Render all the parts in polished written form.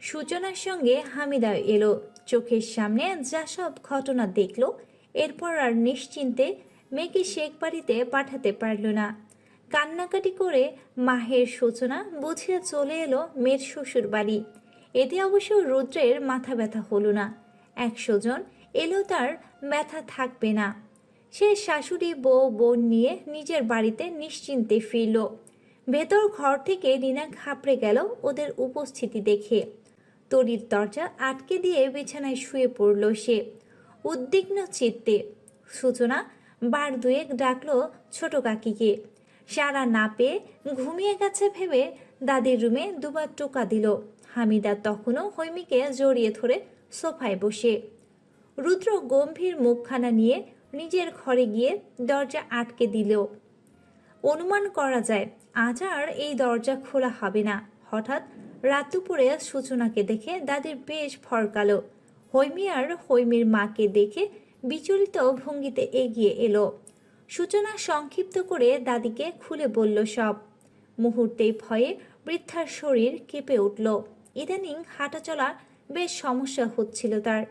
সূচনার সঙ্গে হামিদা এলো। চোখের সামনে যা সব ঘটনা দেখলো, এরপর আর নিশ্চিন্তে মেয়েকে শেখ বাড়িতে পাঠাতে পারল না। কান্নাকাটি করে মাহের সূচনা বুঝিয়ে চলে এলো মেয়ের শ্বশুর বাড়ি। এতে অবশ্য রুদ্রের মাথা ব্যথা হলো না। 100 জন এলো তার ব্যথা থাকবে না। সে শাশুড়ি বউ বোন নিয়ে নিজের বাড়িতে নিশ্চিন্তে ফিরল। ভেতর ঘর থেকে রিনা ঘাবড়ে গেল ওদের উপস্থিতি দেখে। তড়ির দরজা আটকে দিয়ে বিছানায় শুয়ে পড়ল সে উদ্বিগ্ন চিত্তে। সূচনা বার দুয়েক ডাকলো ছোট কাকিকে। সারা না পেয়ে ঘুমিয়ে গেছে ভেবে দাদির রুমে দুবার টোকা দিল। হামিদা তখনও হৈমিকে জড়িয়ে ধরে সোফায় বসে। রুদ্র গম্ভীর মুখখানা নিয়ে নিজের ঘরে গিয়ে দরজা আটকে দিল। অনুমান করা যায় আজ আর এই দরজা খোলা হবে না। হঠাৎ রাত দুপুরে সূচনাকে দেখে দাদির বেশ ফরকালো। হৈমি আর হৈমির মাকে দেখে বিচলিত ভঙ্গিতে এগিয়ে এলো। সূচনা সংক্ষিপ্ত করে দাদিকে খুলে বলল সব। মুহূর্তেই ভয়ে বৃদ্ধার শরীর কেঁপে উঠল। ইদানিং হাঁটাচলা বেশ সমস্যা হচ্ছিল তার,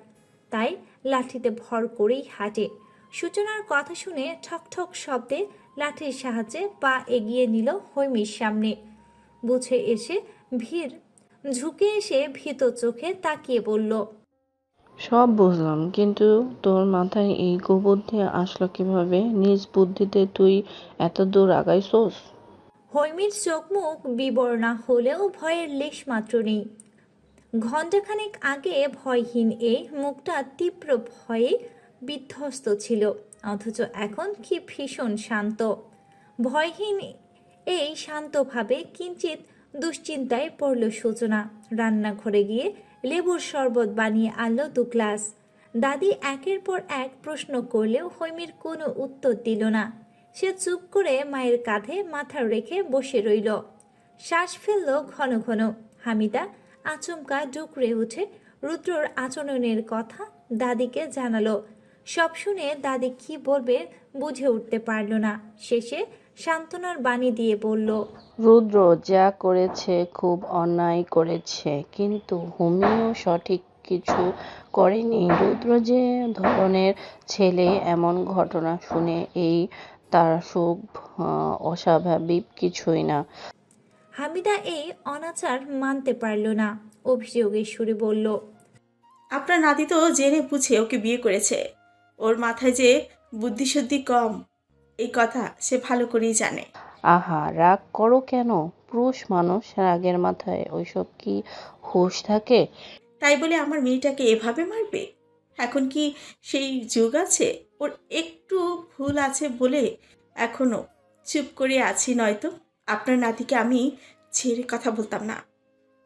তাই লাঠিতে ভর করেই হাঁটে। সূচনার কথা শুনে ঠকঠক শব্দে লাঠির সাহায্যে পা এগিয়ে নিল হৈমির সামনে। বুঝে এসে ঝুঁকে এসে ভীত চোখে তাকিয়ে বলল, সব বুঝলাম, কিন্তু তোর মাথায় এই কুবুদ্ধি আসলো কিভাবে? নিজ বুদ্ধিতে তুই এত দূর আগাইছোস? হৈমির চোখ মুখ বিবর্ণা হলেও ভয়ের লেশ মাত্র নেই। ঘণ্টাখানেক আগে ভয়হীন এই মুখটা তীব্র ভয়ে বিধ্বস্ত ছিল, অথচ এখন কি ভীষণ শান্ত। ভয়হীন এই শান্তভাবে কিঞ্চিত দুশ্চিন্তায় পড়ল সূচনা। রান্নাঘরে গিয়ে লেবুর শরবত বানিয়ে আনলো 2 গ্লাস। দাদি একের পর এক প্রশ্ন করলেও হৈমির কোনো উত্তর দিল না। সে চুপ করে মায়ের কাঁধে মাথা রেখে বসে রইল। শ্বাস ফেলল ঘন ঘন। হামিদা আচমকা ডুকরে উঠে রুদ্রর আচরণের কথা দাদিকে জানালো। সব শুনে দাদি কি বলবে বুঝে উঠতে পারল না। শেষে সান্ত্বনার বাণী দিয়ে বলল, রুদ্র যা করেছে খুব অন্যায় করেছে, কিন্তু হোমিও সঠিক কিছু করেনি। রুদ্র যে ধরনের ছেলে, এমন ঘটনা শুনে এই তার অস্বাভাবিক কিছুই না। হামিদা এই অনাচার মানতে পারল না। অভিযোগের সুরে বলল, আপনার নাতি তো জেনে বুঝে ওকে বিয়ে করেছে। ওর মাথায় যে বুদ্ধিশুদ্ধি কম, এই কথা সে ভালো করেই জানে। আহা, রাগ করো কেন? পুরুষ মানুষ, রাগের মাথায় ওইসব কি হুঁশ থাকে? তাই বলে আমার মেয়েটাকে এভাবে মারবে? এখন কি সেই যুগ আছে? ওর একটু ভুল আছে বলে এখনো চুপ করে আছি, নয়তো আপনার নাতিকে আমি ছেড়ে কথা বলতাম না।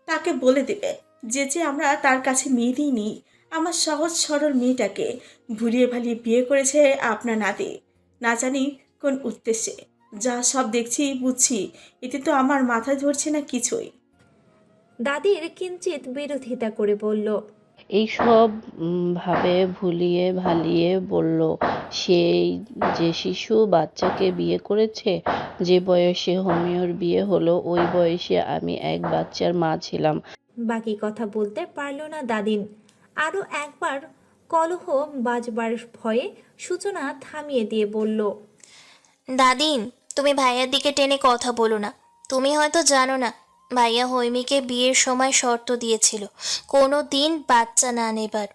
তাকে বলে দেবে যে আমরা তার কাছে মেয়ে দিইনি। আমার সহজ সরল মেয়েটাকে ভুলিয়ে ভালিয়ে বিয়ে করেছে আপনার নাতি, না জানি কোন উদ্দেশ্যে। যা সব দেখছি বুঝছি, এতে তো আমার মাথায় ধরছে না কিছুই। দাদির কিঞ্চিত বিরোধিতা করে বলল, এইসব ভাবে ভুলিয়ে ভালিয়ে বলল, সেই যে শিশু বাচ্চাকে বিয়ে করেছে। যে বয়সে হোমিওর বিয়ে হলো, ওই বয়সে আমি এক বাচ্চার মা ছিলাম। বাকি কথা বলতে পারল না দাদিন। আরও একবার কলহ বাজবার ভয়ে সূচনা থামিয়ে দিয়ে বলল, দাদিন, তুমি ভাইয়ার দিকে টেনে কথা বলো না। তুমি হয়তো জানো না, ভাইয়া হৈমিকে বিয়ের সময় শর্ত দিয়েছিল কোনো দিন বাচ্চা না নেবার।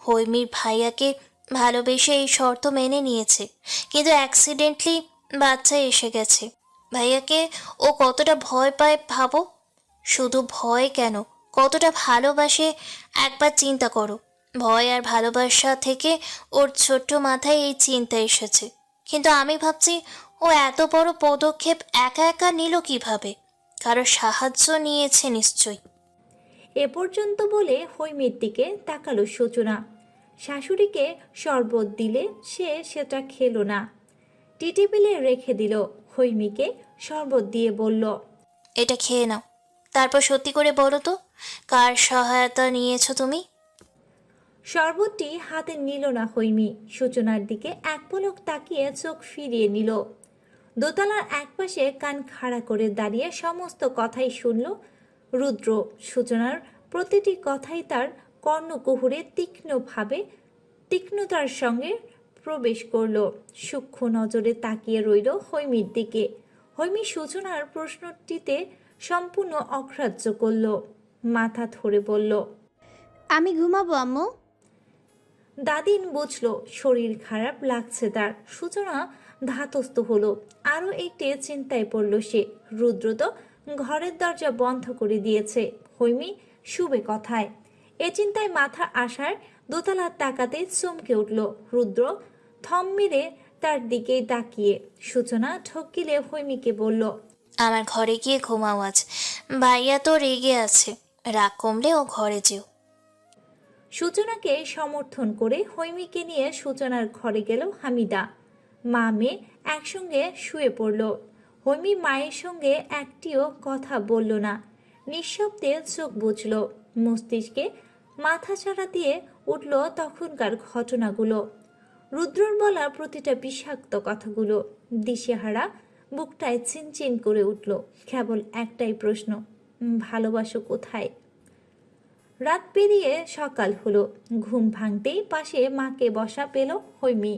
হৈমির ভাইয়াকে ভালোবেসে এই শর্ত মেনে নিয়েছে, কিন্তু অ্যাক্সিডেন্টলি বাচ্চা এসে গেছে। ভাইয়াকে ও কতটা ভয় পায় ভাবো। শুধু ভয় কেন, কতটা ভালোবাসে একবার চিন্তা করো। ভয় আর ভালোবাসা থেকে ওর ছোট্ট মাথায় এই চিন্তা এসেছে। কিন্তু আমি ভাবছি, ও এত বড় পদক্ষেপ একা একা নিল কিভাবে? কারো সাহায্য নিয়েছে নিশ্চয়ই। এ পর্যন্ত বলে হৈমির দিকে তাকালো সূচনা। শাশুড়িকে শরবত দিলে সে সেটা খেলো না, টিটেবিলে রেখে দিল। হৈমিকে শরবত দিয়ে বলল, এটা খেয়ে নাও, তারপর সত্যি করে বলো তো, কার সহায়তা নিয়েছো তুমি? শরবতটি হাতে নিল না হৈমি। সূচনার দিকে এক পলক তাকিয়ে চোখ ফিরিয়ে নিল। দোতলার একপাশে কান খাড়া করে দাঁড়িয়ে সমস্ত কথাই শুনল রুদ্র। সূচনার প্রতিটি কথাই তার কর্ণকুহরে তীক্ষ্ণতার সঙ্গে প্রবেশ করলো। সূক্ষ্ম নজরে তাকিয়ে রইল হৈমির দিকে। হৈমি সূচনার প্রশ্নটিতে সম্পূর্ণ অগ্রাহ্য করল, মাথা ধরে বলল, আমি ঘুমাবো আম্মু। দাদিন বুঝল শরীর খারাপ লাগছে তার। সূচনা ধাতস্থ হলো, আরও একটি চিন্তায় পড়ল সে। রুদ্র তো ঘরের দরজা বন্ধ করে দিয়েছে, হৈমি শুবে কথায়। এ চিন্তায় মাথা আসার দোতলার তাকাতে চমকে উঠল রুদ্র, থম মেরে তার দিকে তাকিয়ে। সূচনা ঢোক গিলে হৈমিকে বলল, আমার ঘরে গিয়ে ঘুমাও আজ। ভাইয়া তো রেগে আছে, রাগ কমলে ও ঘরে যেও। সূচনাকে সমর্থন করে হৈমিকে নিয়ে সূচনার ঘরে গেল হামিদা। মা মেয়ে একসঙ্গে শুয়ে পড়ল। হৈমি মায়ের সঙ্গে একটিও কথা বলল না, নিঃশব্দে চোখ বুঝল। মস্তিষ্কে মাথাচাড়া দিয়ে উঠল তখনকার ঘটনাগুলো, রুদ্রর বলা প্রতিটা বিষাক্ত কথাগুলো। দিশেহারা বুকটায় চিনচিন করে উঠল। কেবল একটাই প্রশ্ন, ভালোবাসো কোথায়? রাত পেরিয়ে সকাল হলো। ঘুম ভাঙতেই পাশে মাকে বসা পেল হৈমি।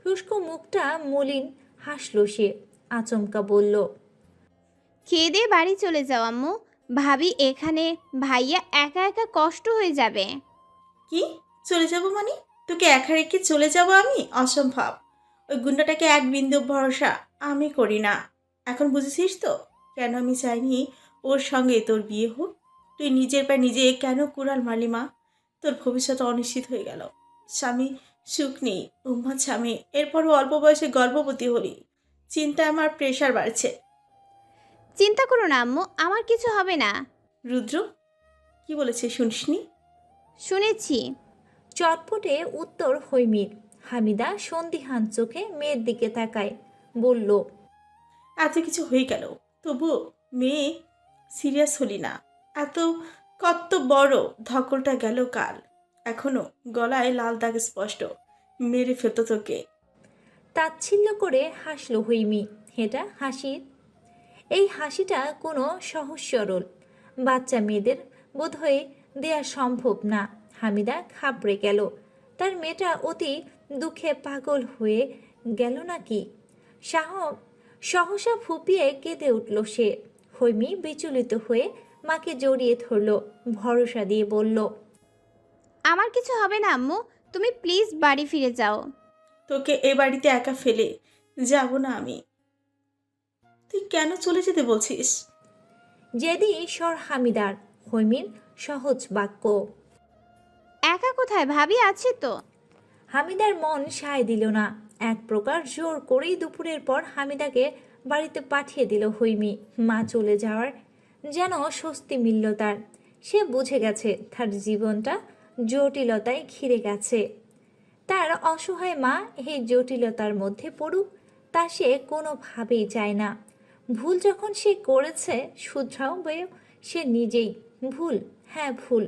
শুষ্ক মুখটা মলিন হাসল সে, আচমকা বলল, খেয়ে দিয়ে বাড়ি চলে যাও আম্মু। ভাবি এখানে, ভাইয়া একা একা কষ্ট হয়ে যাবে। কি চলে যাব মানে? তোকে একা রেখে চলে যাব আমি? অসম্ভব। ওই গুন্ডাটাকে এক বিন্দু ভরসা আমি করি না। এখন বুঝেছিস তো কেন আমি চাইনি ওর সঙ্গে তোর বিয়ে হোক? তুই নিজের পায়ে নিজে কেন কুড়াল মারলি মা? তোর ভবিষ্যৎ অনিশ্চিত হয়ে গেল। স্বামী সুখ নেই, উম্মাদ স্বামী, এরপরও অল্প বয়সে গর্ভবতী হলি। চিন্তায় আমার প্রেশার বাড়ছে। চিন্তা করো না আম্মু, আমার কিছু হবে না। রুদ্র কি বলেছে শুনিসনি? শুনেছি। চটপটে উত্তর হৈমির। হামিদা সন্দিহান চোখে মেয়ের দিকে তাকায়, বলল, এত কিছু হয়ে গেল তবু মেয়ে সিরিয়াস হলি না? এত কত বড় ধকলটা গেল কাল, এখনো গলায় লাল দাগ স্পষ্ট। মেরে ফেলতো তোকে। তাচ্ছিল্য করে হাসল হৈমি। এটা হাসি, এই হাসিটা কোনো সহজ সরল বাচ্চা মেয়েদের বোধহয় দেয়া সম্ভব না। হামিদা ঘাবড়ে গেল, তার মেয়েটা অতি দুঃখে পাগল হয়ে গেল নাকি? সহসা ফুপিয়ে কেঁদে উঠল সে। হৈমি বিচলিত হয়ে মাকে জড়িয়ে ধরল, ভরসা দিয়ে বলল, আমার কিছু হবে না আম্মু, তুমি প্লিজ বাড়ি ফিরে যাও। তোকে এ বাড়িতে একা ফেলে যাব না আমি। তুই কেন চলে যেতে বলছিস? জেদি স্বর হামিদার। হৈমির সহজ বাক্য। একা কোথায়, ভাবি আছে তো। হামিদার মন সায় দিল না। এক প্রকার জোর করেই দুপুরের পর হামিদাকে বাড়িতে পাঠিয়ে দিল হৈমি। মা চলে যাওয়ার যেন স্বস্তি মিলল তার। সে বুঝে গেছে তার জীবনটা জটিলতায় ঘিরে গেছে। তার অসহায় মা এই জটিলতার মধ্যে পড়ুক তা সে কোনোভাবেই চায় না। ভুল যখন সে করেছে শুধরাবে সে নিজেই। ভুল, হ্যাঁ ভুল।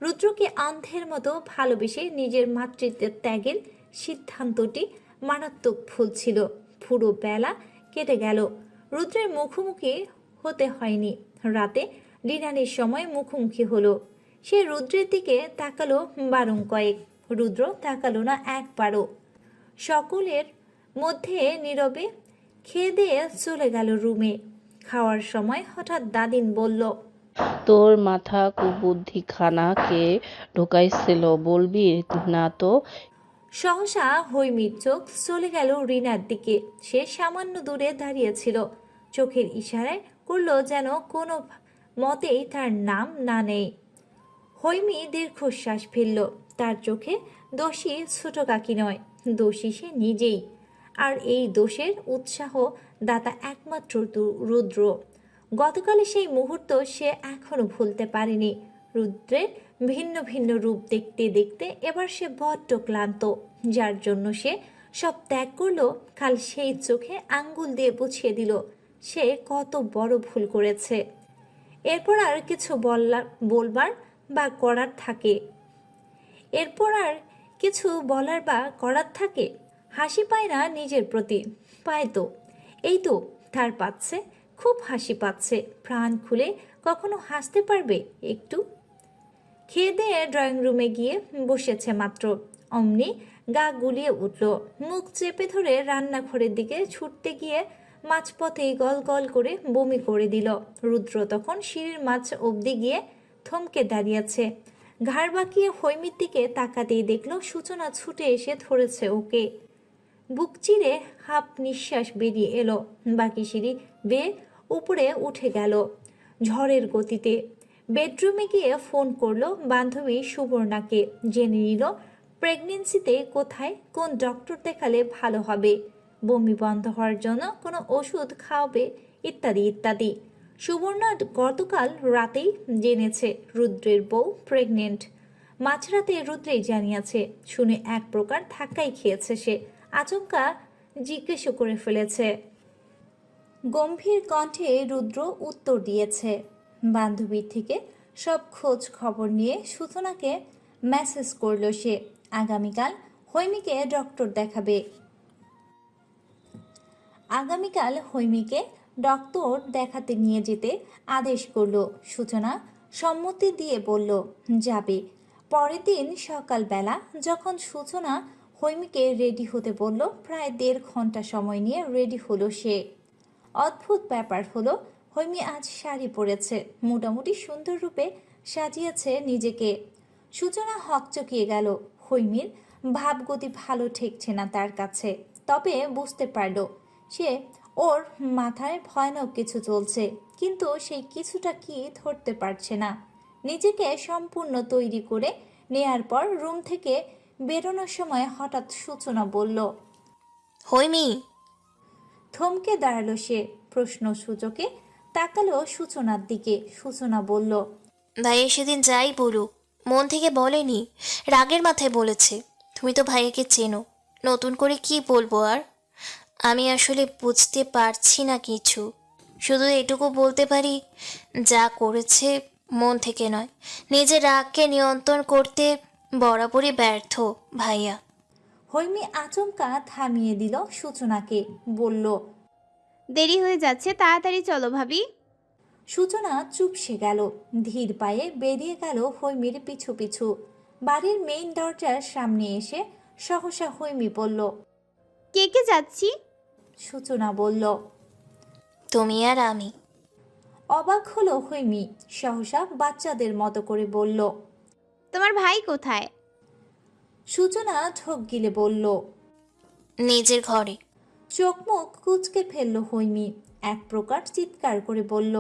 রুদ্রকে অন্ধের মতো ভালোবেসে নিজের মাতৃত্বের ত্যাগের সিদ্ধান্তটি মারাত্মক ভুল ছিল। পুরো বেলা কেটে গেল, রুদ্রের মুখোমুখি হতে হয়নি। রাতে ডিনারের সময় মুখোমুখি হলো। সে রুদ্রের দিকে তাকালো বারং কয়েক, রুদ্র তাকালো না একবারও। সকলের মধ্যে নীরবে খেয়ে দিয়ে চলে গেল রুমে। খাওয়ার সময় হঠাৎ দাদিন বলল, তোর মাথা কুবুদ্ধি খানা কে ঢুকাইছিল বলবি না তো? সহসা হৈমির চোখ চলে গেল রিনার দিকে। সে সামান্য দূরে দাঁড়িয়েছিল, চোখের ইশারায় করলো যেন কোনো মতেই তার নাম না নেই। হৈমি দীর্ঘশ্বাস ফেলল। তার চোখে দোষী ছোট কাকি নয়, দোষী সে নিজেই। আর এই দোষের উৎসাহ দাতা একমাত্র রুদ্র। গতকালে সেই মুহূর্ত সে এখনো ভুলতে পারেনি। রুদ্রের ভিন্ন ভিন্ন রূপ দেখতে দেখতে এবার সে বড্ড ক্লান্ত, যার জন্য সে সব ত্যাগ করলো। কাল সেই চোখে আঙ্গুল দিয়ে বুঝিয়ে দিল সে কত বড় ভুল করেছে। এরপর আর কিছু বলবার বা করার থাকে এরপর আর কিছু বলার বা করার থাকে। হাসি পায় না নিজের প্রতি? পায় তো, এই তো তার পাচ্ছে, খুব হাসি পাচ্ছে। প্রাণ খুলে কখনো হাসতে পারবে একটু? খেয়ে দিয়ে ড্রয়িং রুমে গিয়ে বসেছে মাত্র, অমনি গা গুলিয়ে উঠল। মুখ চেপে ধরে রান্নাঘরের দিকে ছুটতে গিয়ে মাঝপথেই গল গল করে বমি করে দিল। রুদ্র তখন সিঁড়ির মাঝ অবধি গিয়ে থমকে দাঁড়িয়েছে। ঘাড় বাঁকিয়ে হৈমির দিকে তাকাতেই দেখল সূচনা ছুটে এসে ধরেছে ওকে। বুক চিরে হাফ নিঃশ্বাস বেরিয়ে এলো। বাকি সিঁড়ি বেয়ে উপরে উঠে গেল ঝড়ের গতিতে। বেডরুমে গিয়ে ফোন করলো বান্ধবী সুবর্ণাকে, জেনে নিল প্রেগনেন্সিতে কোথায় কোন ডক্টর দেখালে ভালো হবে, বমি বন্ধ হওয়ার জন্য কোনো ওষুধ খাওয়াবে, ইত্যাদি ইত্যাদি। সুবর্ণা গতকাল রাতেই জেনেছে রুদ্রের বউ প্রেগনেন্ট। মাঝরাতে রুদ্রেই জানিয়েছে। শুনে এক প্রকার ধাক্কাই খেয়েছে সে। আচমকা জিজ্ঞেসও করে ফেলেছে। গম্ভীর কণ্ঠে রুদ্র উত্তর দিয়েছে। বান্ধবীর থেকে সব খোঁজ খবর নিয়ে সূচনাকে মেসেজ করল সে, আগামীকাল হৈমিকে ডক্টর দেখাবে। আগামীকাল হৈমিকে ডক্টর দেখাতে নিয়ে যেতে আদেশ করল। সূচনা সম্মতি দিয়ে বলল যাবে। পরের দিন সকালবেলা যখন সূচনা হৈমিকে রেডি হতে বলল, প্রায় 1.5 ঘন্টা সময় নিয়ে রেডি হলো সে। অদ্ভুত ব্যাপার হলো, হৈমি আজ শাড়ি পরেছে, মোটামুটি সুন্দর রূপে সাজিয়েছে নিজেকে। সূচনা হকচকিয়ে গেল। হৈমির ভাবগতি ভালো ঠেকছে না তার কাছে। তবে বুঝতে পারল সে ওর মাথায় ভয়ানক কিছু চলছে, কিন্তু সেই কিছুটা কি ধরতে পারছে না। নিজেকে সম্পূর্ণ তৈরি করে নেয়ার পর রুম থেকে বেরোনোর সময় হঠাৎ সূচনা বলল। হৈমি, থমকে দাঁড়ালো সে, প্রশ্নসূচকে তাকালো সূচনার দিকে। সূচনা বলল, ভাইয়া সেদিন যাই বলুক মন থেকে বলেনি, রাগের মাথায় বলেছে। তুমি তো ভাইয়াকে চেনো, নতুন করে কি বলবো আর। আমি আসলে বুঝতে পারছি না কিছু, শুধু এটুকু বলতে পারি যা করেছে মন থেকে নয়। নিজের রাগকে নিয়ন্ত্রণ করতে বরাবরই ব্যর্থ ভাইয়া। হৈমি আচমকা থামিয়ে দিল সূচনাকে, বলল। দেরি হয়ে যাচ্ছে, তাড়াতাড়ি চলো ভাবি। সূচনা চুপসে গেল, ধীর পায়ে বেরিয়ে গেল হৈমির পিছু পিছু। বাড়ির মেইন দরজার সামনে এসে সহসা হৈমি বলল। কে কে যাচ্ছি? সূচনা বলল। তুমি আর আমি। অবাক হলো হৈমি, সহসা বাচ্চাদের মতো করে বলল। তোমার ভাই কোথায়? সূচনা ঢোক গিলে বলল। নিজের ঘরে। চোখ মুখ কুচকে ফেলল হৈমি, এক প্রকার চিৎকার করে বলল।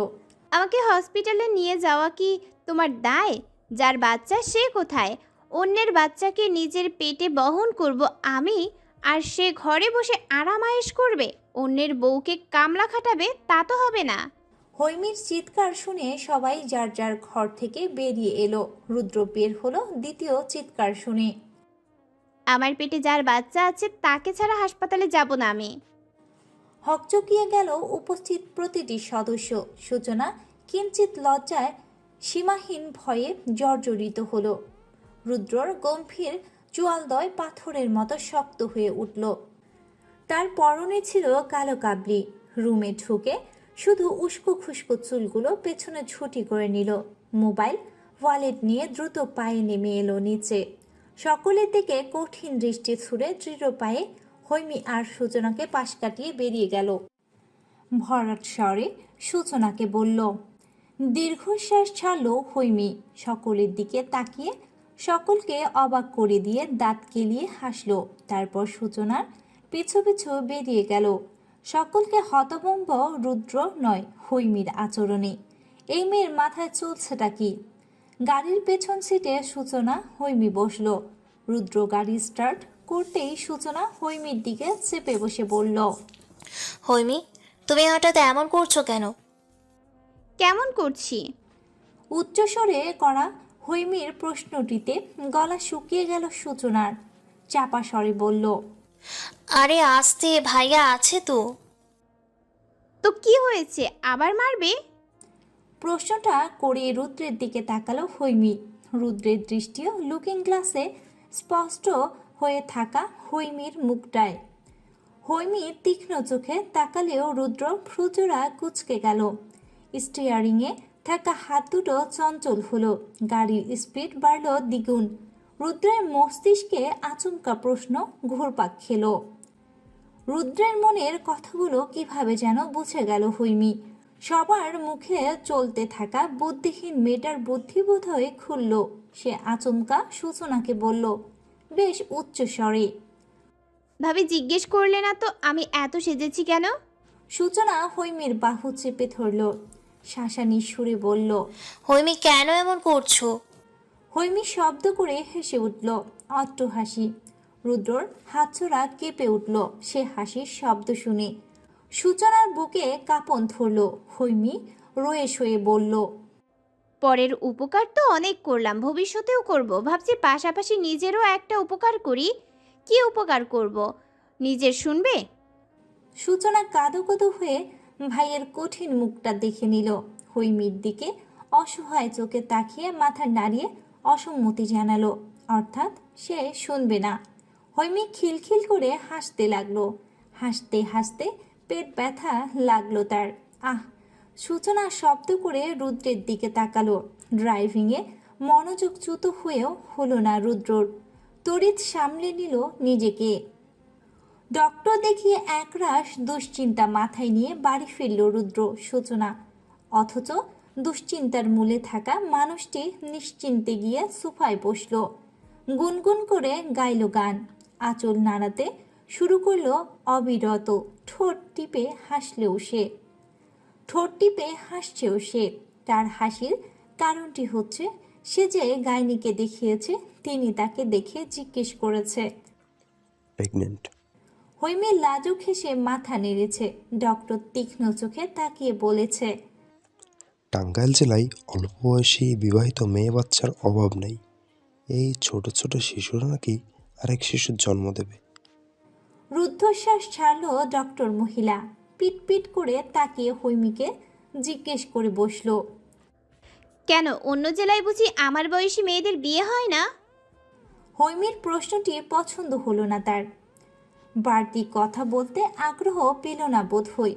আমাকে হসপিটালে নিয়ে যাওয়া কি তোমার দায়? যার বাচ্চা সে কোথায়? অন্যের বাচ্চাকে নিজের পেটে বহন করব আমি, আর সে ঘরে বসে আরাম আয়েশ করবে? অন্যের বউকে কামলা খাটাবে? তা তো হবে না। হৈমির চিৎকার শুনে সবাই যার যার ঘর থেকে বেরিয়ে এলো। রুদ্র বের হলো দ্বিতীয় চিৎকার শুনে। আমার পেটে যার বাচ্চা আছে তাকে ছাড়া হাসপাতালে যাব না আমি। হকচকিয়ে গেল উপস্থিত প্রতিটি সদস্য। সূচনা কিঞ্চিত লজ্জায় সীমাহীন ভয়ে জর্জরিত হলো। রুদ্রর গম্ভীর চোয়ালদয় পাথরের মতো শক্ত হয়ে উঠল। তার পরনে ছিল কালো কাবলি। রুমে ঢুকে শুধু উস্কো খুস্কো চুলগুলো পেছনে ছুটি করে নিল। মোবাইল ওয়ালেট নিয়ে দ্রুত পায়ে নেমে এলো নিচে। সকলের দিকে কঠিন দৃষ্টি ছুড়ে দৃঢ় পায়ে হৈমি আর সূচনাকে পাশ কাটিয়ে বেরিয়ে গেল। ভরাট স্বরে সূচনাকে বলল। দীর্ঘশ্বাস ছাড়ল হৈমি, সকলের দিকে তাকিয়ে সকলকে অবাক করে দিয়ে দাঁত কেলিয়ে হাসল। তারপর সূচনার পিছু পিছু বেরিয়ে গেল। সকলকে হতভম্ব রুদ্র নয়, হৈমির আচরণে। এই মেয়ের মাথায় চলছেটা কি? গাড়ির পেছন সিটে সূচনা হৈমি বসল। রুদ্র গাড়ি স্টার্ট করতেই সূচনা হৈমির দিকে চেপে বসে বলল। হৈমি, তুমি হঠাৎ এমন করছো কেন? কেমন করছি? উচ্চস্বরে করা হৈমির প্রশ্নটিতে গলা শুকিয়ে গেল সূচনার। চাপা স্বরে বলল। আরে আস্তে, ভাইয়া আছে তো। তো কি হয়েছে, আবার মারবে? প্রশ্নটা করে রুদ্রের দিকে তাকালো হৈমি। রুদ্রের দৃষ্টিও লুকিং গ্লাসে স্পষ্ট হয়ে থাকা হৈমির মুখটায়। হৈমি তীক্ষ্ণ চোখে তাকালেও রুদ্র ভ্রুজোড়া কুঁচকে গেল। স্টিয়ারিংয়ে থাকা হাত দুটো চঞ্চল হলো, গাড়ির স্পিড বাড়ল দ্বিগুণ। রুদ্রের মস্তিষ্কে আচমকা প্রশ্ন ঘুরপাক খেলো। রুদ্রের মনের কথাগুলো কিভাবে যেন বুঝে গেল হৈমি। সবার মুখে চলতে থাকা বুদ্ধিহীন মেয়েটার বুদ্ধি বোধ হয়ে খুলল। সে আচমকা সূচনাকে বলল, বেশ উচ্চ স্বরে। ভাবি জিজ্ঞেস করলে না তো আমি এত সেজেছি কেন? সূচনা হৈমির বাহু চেপে ধরল, শাসানির সুরে বলল। হৈমি কেন এমন করছো? হৈমি শব্দ করে হেসে উঠল, অট্ট হাসি। রুদ্রর হাতছোড়া কেঁপে উঠল সে হাসির শব্দ শুনে। সূচনার বুকে কাঁপন ধরল। হৈমি রয়ে শয়ে বলল, পরের উপকার তো অনেক করলাম, ভবিষ্যতেও করব। ভাবছি পাশাপাশি নিজেরও একটা উপকার করি। কি উপকার করব? নিজের শুনবে? সূচনা কাঁদো কাঁদো হয়ে ভাইয়ের কঠিন মুখটা দেখে নিল। হৈমির দিকে অসহায় চোখে তাকিয়ে মাথা নাড়িয়ে অসম্মতি জানালো, অর্থাৎ সে শুনবে না। হৈমি খিলখিল করে হাসতে লাগলো। হাসতে হাসতে পেট ব্যথা লাগলো তার। আহ! সূচনা শব্দ করে রুদ্রের দিকে তাকালো। ড্রাইভিংয়ে মনোযোগচ্যুত হয়েও হলো না রুদ্রর। তড়িৎ সামলে নিল নিজেকে। ডক্টর দেখিয়ে একরাশ দুশ্চিন্তা মাথায় নিয়ে বাড়ি ফিরল রুদ্র। সূচনা অথচ দুশ্চিন্তার মূলে থাকা মানুষটি নিশ্চিন্তে গিয়ে সোফায় বসল। গুনগুন করে গাইল গান, আঁচল নাড়াতে শুরু করলো অবিরত। ঠোঁট টিপে হাসছেও সে। তার হাসির কারণটি হচ্ছে সে যে গাইনিকে দেখিয়েছে তিনি তাকে দেখে জিজ্ঞেস করেছে, প্রেগনেন্ট? হৈমি লাজুক হেসে মাথা নেড়েছে। ডক্টর তীক্ষ্ণ চোখে তাকিয়ে বলেছে, টাঙ্গাইল জেলায় অল্প বয়সী বিবাহিত মেয়ে বাচ্চার অভাব নেই। এই ছোট ছোট শিশুরা নাকি আরেক শিশুর জন্ম দেবে। রুদ্ধশ্বাস ছাড়ল ডক্টর মহিলা। পিট পিট করে তাকিয়ে হৈমিকে জিজ্ঞেস করে বসল, কেন অন্য জেলায় বুঝি আমার বয়সী মেয়েদের বিয়ে হয় না? হৈমির প্রশ্নটি পছন্দ হলো না তার। বাড়তি কথা বলতে আগ্রহ পেল না বোধ হয়।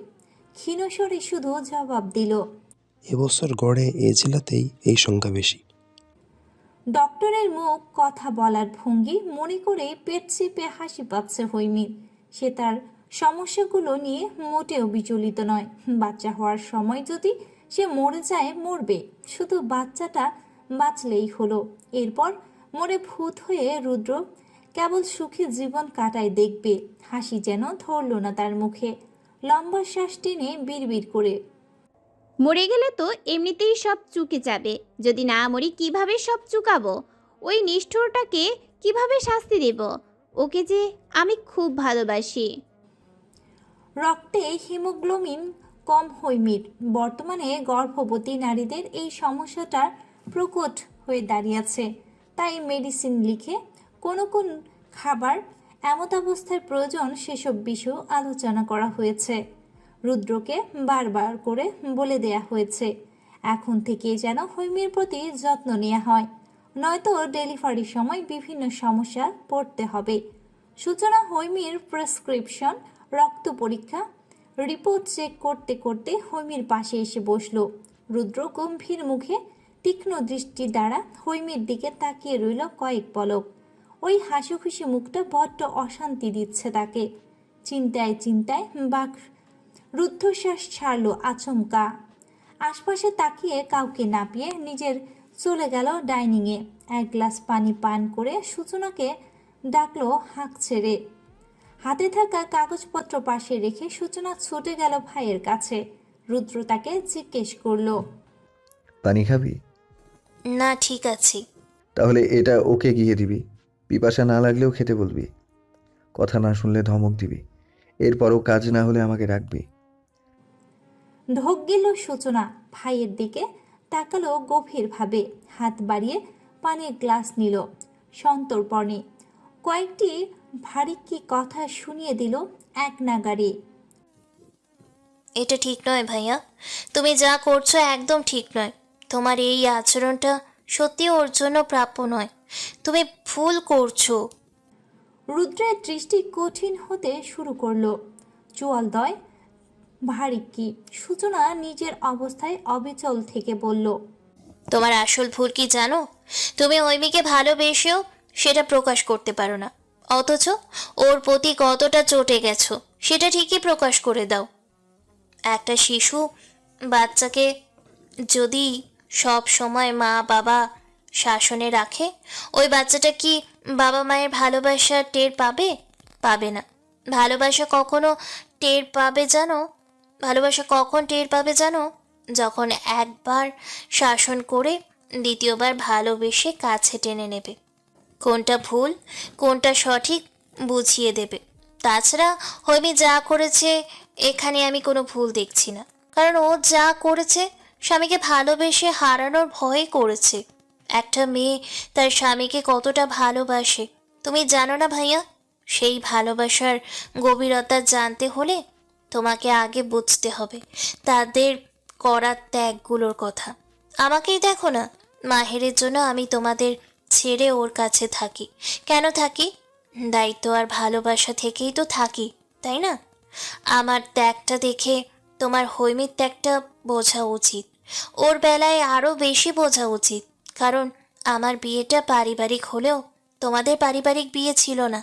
ক্ষীণস্বরে শুধু জবাব দিল, এবছর গড়ে এ জেলাতেই এই সংখ্যা বেশি। ডক্টরের মুখ, কথা বলার ভঙ্গি মনে করে পেট চেপে হাসি পাচ্ছে হৈমির। সে তার সমস্যাগুলো নিয়ে মোটেও বিচলিত নয়। বাচ্চা হওয়ার সময় যদি সে মরে যায় মরবে, শুধু বাচ্চাটা বাঁচলেই হলো। এরপর মরে ভূত হয়ে রুদ্র কেবল সুখে জীবন কাটায় দেখবে। হাসি যেন ধরল না তার মুখে। লম্বা শ্বাস টেনে বিড়বিড় করে, মরে গেলে তো এমনিতেই সব চুকে যাবে। যদি না মরি কিভাবে সব চুকাবো? ওই নিষ্ঠুরটাকে কিভাবে শাস্তি দেব? ওকে যে আমি খুব ভালোবাসি। রক্তে হিমোগ্লোবিন কম হৈমির। বর্তমানে গর্ভবতী নারীদের এই সমস্যাটার প্রকট হয়ে দাঁড়িয়েছে। তাই মেডিসিন লিখে কোন খাবার এমতাবস্থায় প্রয়োজন সেসব বিষয় আলোচনা করা হয়েছে। রুদ্রকে বারবার করে বলে দেয়া হয়েছে এখন থেকে যেন হৈমির প্রতি যত্ন নেওয়া হয়, নয়তো ডেলিভারির সময় বিভিন্ন সমস্যা পড়তে হবে। সূচনা হৈমির প্রেসক্রিপশন, রক্ত পরীক্ষা, রিপোর্ট চেক করতে করতে হৈমির পাশে এসে বসল। রুদ্র গম্ভীর মুখে তীক্ষ্ণ দৃষ্টি দ্বারা হৈমির দিকে তাকিয়ে রইল কয়েক পলক। ওই হাসিখুশি মুখটা বড্ড অশান্তি দিচ্ছে তাকে। চিন্তায় চিন্তায় রুদ্ধশ্বাস ছাড়ল আচমকা। আশপাশে তাকিয়ে কাউকে না পেয়ে নিজের চলে গেল ডাইনিংয়ে। এক গ্লাস পানি পান করে সূচনাকে ডাকলো হাঁক ছেড়ে। হাতে থাকা কাগজপত্র পাশে রেখে সূচনা ছুটে গেল ভাইয়ের কাছে। রুদ্র তাকে জিজ্ঞেস করলো, পানি খাবি? না, ঠিক আছে। তাহলে এটা ওকে গিয়ে দিবি। পিপাসা না লাগলেও খেতে বলবি। কথা না শুনলে ধমক দিবি। এরপরও কাজ না হলে আমাকে রাখবি। ঢোক গেল সূচনা। ভাইয়ের দিকে তাকালো গভীরভাবে। হাত বাড়িয়ে পানির গ্লাস নিল সন্তর্পণে। কয়েকটি ভারী কি কথা শুনিয়ে দিল এক নাগাড়ে। এটা ঠিক নয় ভাইয়া, তুমি যা করছো একদম ঠিক নয়। তোমার এই আচরণটা সত্যি ওর জন্য প্রাপ্য নয়। তুমি ভুল করছো। রুদ্রের দৃষ্টি কঠিন হতে শুরু করলো। চোয়ালদয় ভারী কি। সূচনা নিজের অবস্থায় অবিচল থেকে বলল, তোমার আসল ভুল কি জানো? তুমি ঐমিকে ভালোবেসেও সেটা প্রকাশ করতে পারো না, অথচ ওর প্রতি কতটা চটে গেছো সেটা ঠিকই প্রকাশ করে দাও। একটা শিশু বাচ্চাকে যদি সব সময় মা বাবা শাসনে রাখে, ওই বাচ্চাটা কি বাবা মায়ের ভালোবাসা টের পাবে? পাবে না। ভালোবাসা কখনো টের পাবে জানো? ভালোবাসা কখন টের পাবে জানো? যখন একবার শাসন করে দ্বিতীয়বার ভালোবেসে কাছে টেনে নেবে, কোনটা ভুল কোনটা সঠিক বুঝিয়ে দেবে। তাছাড়া হৈমি যা করেছে এখানে আমি কোনো ভুল দেখছি না, কারণ ও যা করেছে স্বামীকে ভালোবেসে হারানোর ভয়ে করেছে। একটা মেয়ে তার স্বামীকে কতটা ভালোবাসে তুমি জানো না ভাইয়া? সেই ভালোবাসার গভীরতা জানতে হলে তোমাকে আগে বুঝতে হবে তাদের করা ত্যাগগুলোর কথা। আমাকেই দেখো না, মাহেরের জন্য আমি তোমাদের ছেড়ে ওর কাছে থাকি। কেন থাকি? দায়িত্ব আর ভালোবাসা থেকেই তো থাকি, তাই না? আমার ত্যাগটা দেখে তোমার হৈমির ত্যাগটা বোঝা উচিত, ওর বেলায় আরও বেশি বোঝা উচিত, কারণ আমার বিয়েটা পারিবারিক হলেও তোমাদের পারিবারিক বিয়ে ছিল না।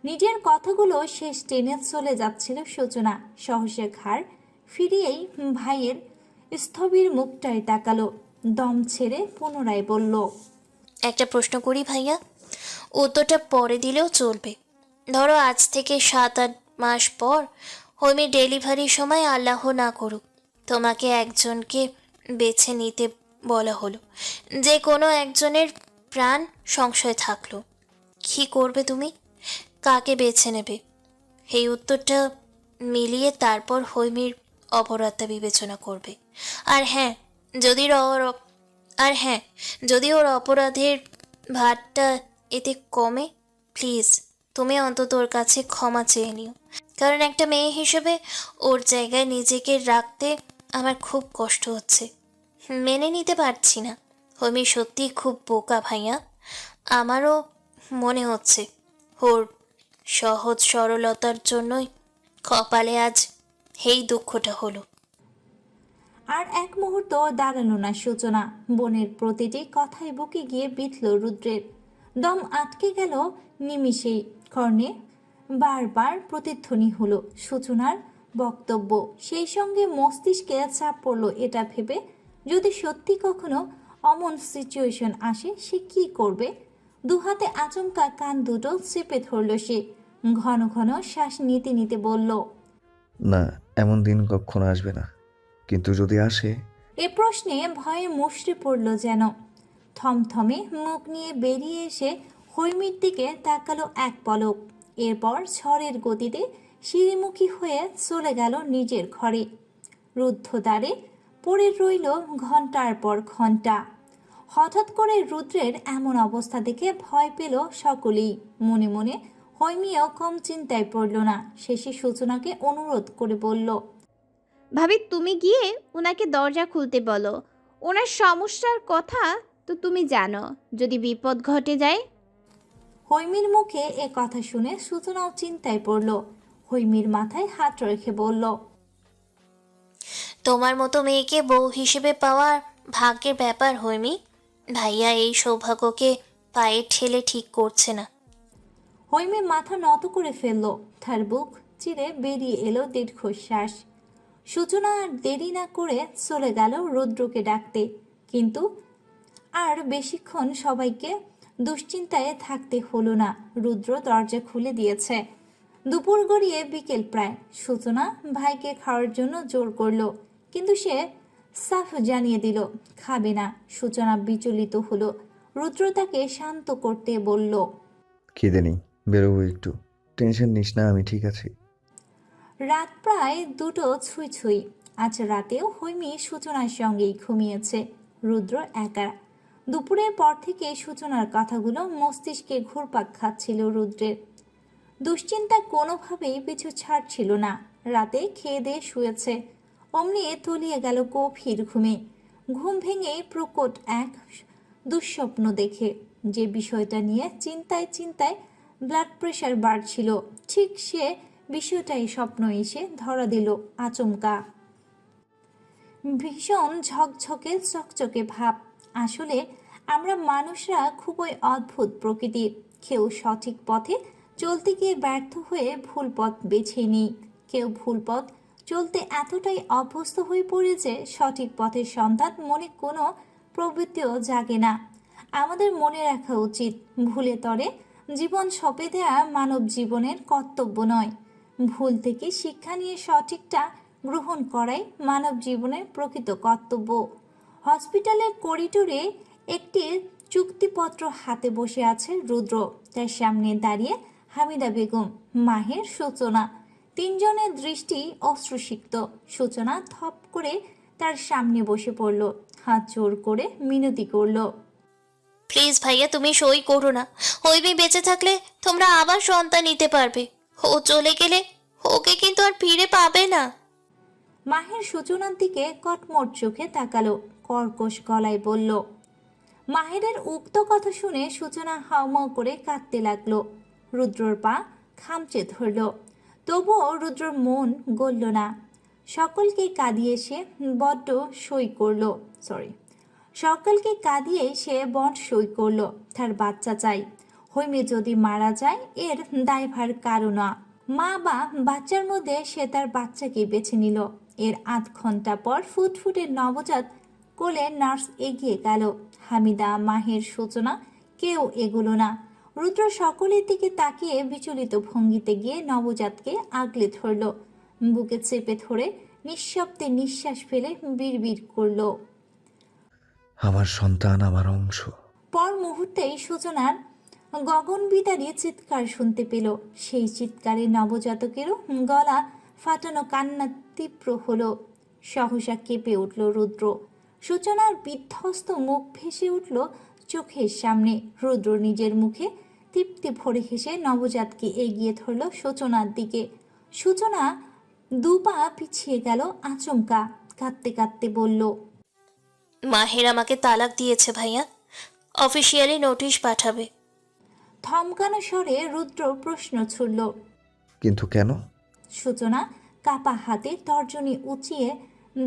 নিজের কথাগুলো শেষ টেনে চলে যাচ্ছিল সূচনা। সহসা ঘাড় ফিরিয়েই ভাইয়ের স্থবির মুখটায় তাকালো, দম ছেড়ে পুনরায় বলল, একটা প্রশ্ন করি ভাইয়া, উত্তরটা পরে দিলেও চলবে। ধরো আজ থেকে 7-8 মাস পর হৈমির ডেলিভারির সময় আল্লাহ না করুক তোমাকে একজনকে বেছে নিতে বলা হলো, যে কোনো একজনের প্রাণ সংশয় থাকলো, কী করবে তুমি? কাকে বেছে নেবে? এই উত্তরটা মিলিয়ে তারপর হৈমির অপরাধটা বিবেচনা করবে। আর হ্যাঁ, যদি যদি ওর অপরাধের ভারটা এতে কমে, প্লিজ তুমি অন্তত ওর কাছে ক্ষমা চেয়ে নিও, কারণ একটা মেয়ে হিসেবে ওর জায়গায় নিজেকে রাখতে আমার খুব কষ্ট হচ্ছে, মেনে নিতে পারছি না। হৈমি সত্যিই খুব বোকা ভাইয়া। আমারও মনে হচ্ছে ওর সহজ সরলতার জন্যই কপালে আজ এই দুঃখটা হলো। আর এক মুহূর্ত দাঁড়ানো না সূচনা। বোনের প্রতিটি কথায় বুকে গিয়ে বিঁধল রুদ্রের। দম আটকে গেল নিমিষেই। কর্ণে বারবার প্রতিধ্বনি হলো সূচনার বক্তব্য। সেই সঙ্গে মস্তিষ্কে চাপ পড়ল এটা ভেবে, যদি সত্যি কখনো অমন সিচুয়েশন আসে সে কি করবে। দুহাতে আচমকা কান দুটো চেপে ধরল সে। ঘন ঘন শ্বাস নিতে নিতে বলল, না, এমন দিন কখনো আসবে না, কিন্তু যদি আসে। এ প্রশ্নে ভয়ে মুষড়ে পড়ল যেন। থমথমে মুখ নিয়ে বেরিয়ে এসে হৈমির দিকে তাকালো এক পলক। এরপর ঝড়ের গতিতে সিঁড়িমুখী হয়ে চলে গেল নিজের ঘরে। রুদ্ধ দ্বারে পড়ে রইল ঘন্টার পর ঘন্টা। হঠাৎ করে রুদ্রের এমন অবস্থা দেখে ভয় পেল সকলেই। মনে মনে হৈমিও কম চিন্তায় পড়ল না। শেষে সূচনাকে অনুরোধ করে বলল, ভাবি তুমি গিয়ে ওনাকে দরজা খুলতে বলো, ওনার সমস্যার কথা তো তুমি জানো, যদি বিপদ ঘটে যায়। হৈমির মুখে এ কথা শুনে সূচনাও চিন্তায় পড়ল। হৈমির মাথায় হাত রেখে বলল, তোমার মতো মেয়েকে বউ হিসেবে পাওয়া ভাগ্যের ব্যাপার হৈমি। ভাইয়া এই সৌভাগ্যকে পায়ে ঠেলে ঠিক করছে না। হৈমি মাথা নত করে ফেলল। তার বুক চিরে বেরিয়ে এলো দীর্ঘশ্বাস। সূচনা আর দেরি না করে চলে গেল রুদ্রকে ডাকতে। কিন্তু আর বেশিক্ষণ সবাইকে দুশ্চিন্তায় থাকতে হলো না। রুদ্র দরজা খুলে দিয়েছে। দুপুর গড়িয়ে বিকেল প্রায়। সূচনা ভাইকে খাওয়ার জন্য জোর করলো, কিন্তু সে সাফ জানিয়ে দিল খাবে না। সূচনা বিচলিত হলো। রুদ্র তাকে শান্ত করতে বলল, খিদে নেই, বেরোবো একটু। টেনশন নিস না, আমি ঠিক আছি। রাত প্রায় 2টো ছুঁই ছুঁই। আজ রাতেও হৈমি সূচনার সঙ্গেই ঘুমিয়েছে। রুদ্র একা। দুপুরের পর থেকে সূচনার কথাগুলো মস্তিষ্কে ঘুরপাক খাচ্ছিল রুদ্রের। দুশ্চিন্তা কোনোভাবেই পিছু ছাড়ছিল না। রাতে খেয়ে দিয়ে শুয়েছে, অমনি তলিয়ে গেল গভীর ঘুমে। ঘুম ভেঙে প্রকট এক দুঃস্বপ্ন দেখে। যে বিষয়টা নিয়ে চিন্তায় চিন্তায় ব্লাড প্রেশার বাড়ছিল, ঠিক সে বিষয়টাই স্বপ্ন এসে ধরা দিল আচমকা। ভীষণ ঝকঝকে চকচকে ভাব। আসলে আমরা মানুষরা খুবই অদ্ভুত প্রকৃতির। কেউ সঠিক পথে চলতে গিয়ে ব্যর্থ হয়ে ভুল পথ বেছে নিই, কেউ ভুল পথ চলতে এতটাই অভ্যস্ত হয়ে পড়ে যে সঠিক পথের সন্ধান মনে কোনো প্রবৃত্তিও জাগে না। আমাদের মনে রাখা উচিত, ভুলে তরে জীবন সঁপে দেয়া মানব জীবনের কর্তব্য নয়। ভুল থেকে শিক্ষা নিয়ে সঠিকটা গ্রহণ করাই মানব জীবনের প্রকৃত কর্তব্য। হসপিটালের করিডোরে একটি চুক্তিপত্র হাতে বসে আছে রুদ্র। তার সামনে দাঁড়িয়ে হামিদা বেগম, মাহের, সূচনা। তিনজনের দৃষ্টি অশ্রুসিক্ত। সূচনা থপ করে তার সামনে বসে পড়ল, হাত জোর করে মিনতি করল। প্লিজ ভাইয়া, তুমি সই করো না। হৈমি বেঁচে থাকলে তোমরা আবার সন্তান নিতে পারবে। ও চলে গেলে ওকে কিন্তু আর ফিরে পাবে না। মাহের সূচনার দিকে কটমট চোখে তাকালো, কর্কশ গলায় বলল। মাহেরের উক্ত কথা শুনে সূচনা হাউমাউ করে কাঁদতে লাগলো। রুদ্রর পা খামচে ধরল, তবুও রুদ্রর মন গলল না। সকলকে কাঁদিয়ে সে বড্ড সই করলো, সকলকে কাঁদিয়ে সে বড সই করলো। তার বাচ্চা চাই। হৈমি যদি মারা যায় এর দায়ভার কারো না। মা বা বাচ্চার মধ্যে সে তার বাচ্চাকে বেছে নিল। এর আধ ঘন্টা পর ফুটফুটে নবজাত কোলে নার্স এগিয়ে গেল। হামিদা, মাহের, সূচনা কেউ এগুলো না। রুদ্র সকলের দিকে তাকিয়ে বিচলিত ভঙ্গিতে গিয়ে নবজাতকে আগলে ধরল, বুকে চেপে ধরে নিঃশব্দে নিঃশ্বাস ফেলে বিড়বিড় করল। আমার সন্তান আমার অংশ। পর মুহূর্তেই সূচনার গগনবিদারী চিৎকার শুনতে পেল। সেই চিৎকারে নবজাতকেরও গলা ফাটানো কান্না তীব্র হলো। সহসা কেঁপে উঠল রুদ্র। সূচনার বিধ্বস্ত মুখ ভেসে উঠল চোখের সামনে। রুদ্র নিজের মুখে তৃপ্তি ভরে হেসে নবজাতকে এগিয়ে ধরল সূচনার দিকে। সূচনা দুপা পিছিয়ে গেল আচমকা, কাঁদতে কাঁদতে বলল, মাহের আমাকে তালাক দিয়েছে ভাইয়া, অফিসিয়ালি নোটিশ পাঠাবে। থমকানো স্বরে রুদ্র প্রশ্ন ছুড়ল। কিন্তু কেন? সূচনা কাপা হাতে তর্জনী উঁচিয়ে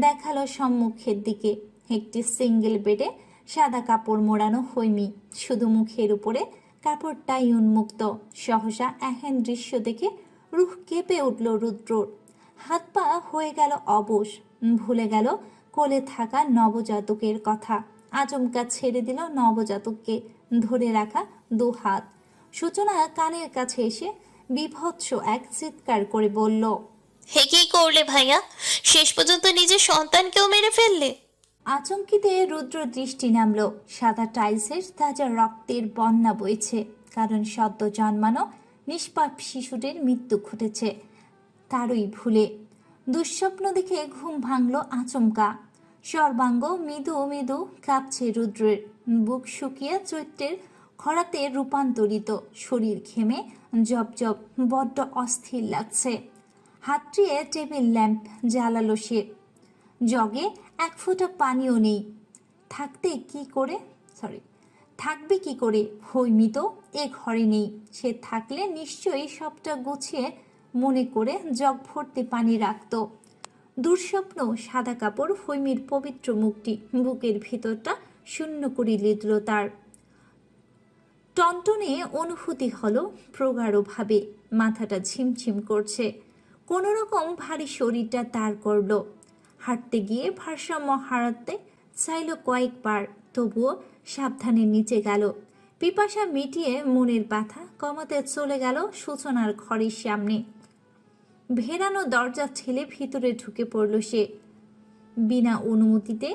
দেখালো সম্মুখের দিকে। একটি সিঙ্গেল বেডে সাদা কাপড় মোড়ানো হৈমি, শুধু মুখের উপরে কাপড়টাই উন্মুক্ত। সহসা এহেন দৃশ্য দেখে রুহ কেঁপে উঠল রুদ্রর। হাত পা হয়ে গেল অবশ, ভুলে গেল কোলে থাকা নবজাতকের কথা। আচমকা ছেড়ে দিল নবজাতককে ধরে রাখা দু হাত। সূচনা কানের কাছে এসে বিভৎস এক চিৎকার করে বলল, হে কি করলে ভাইয়া? শেষ পর্যন্ত নিজের সন্তানকেও মেরে ফেললে। আচমকিতে রুদ্র দৃষ্টি নামল। সাদা টাইলসের তাজা রক্তের বন্যা বইছে, কারণ সদ্য জন্মানো নিষ্পাপ শিশুটির মৃত্যু ঘটেছে তারই ভুলে। দুঃস্বপ্ন দেখে ঘুম ভাঙল আচমকা। সর্বাঙ্গ মৃদু মৃদু কাঁপছে রুদ্রের। বুক শুকিয়ে চৈত্রের খরাতে রূপান্তরিত। শরীর ঘেমে জবজব, বড্ড অস্থির লাগছে। হাতড়িয়ে টেবিল ল্যাম্প জ্বালালো সে। জগে এক ফোঁটা পানিও নেই। থাকবে কি করে? হৈমি তো এ ঘরে নেই। সে থাকলে নিশ্চয়ই সবটা গুছিয়ে মনে করে জগ ভর্তি পানি রাখত। দুঃস্বপ্ন সাদা কাপড় হৈমির পবিত্র মুখটি বুকের ভিতরটা শূন্য করে লিখল তার। টনটনে অনুভূতি হলো প্রগাঢ়ভাবে। মাথাটা ঝিমঝিম করছে। কোনো রকম ভারী শরীরটা তার করল। হাঁটতে গিয়ে ভারসাম্য হারাতে চাইল কয়েকবার, তবুও সাবধানে নিচে গেল। পিপাসা মিটিয়ে মনের ব্যথা কমাতে চলে গেল সূচনার ঘরের সামনে। ভেরানো দরজা ঠেলে ভিতরে ঢুকে পড়ল সে। বিনা অনুমতিতে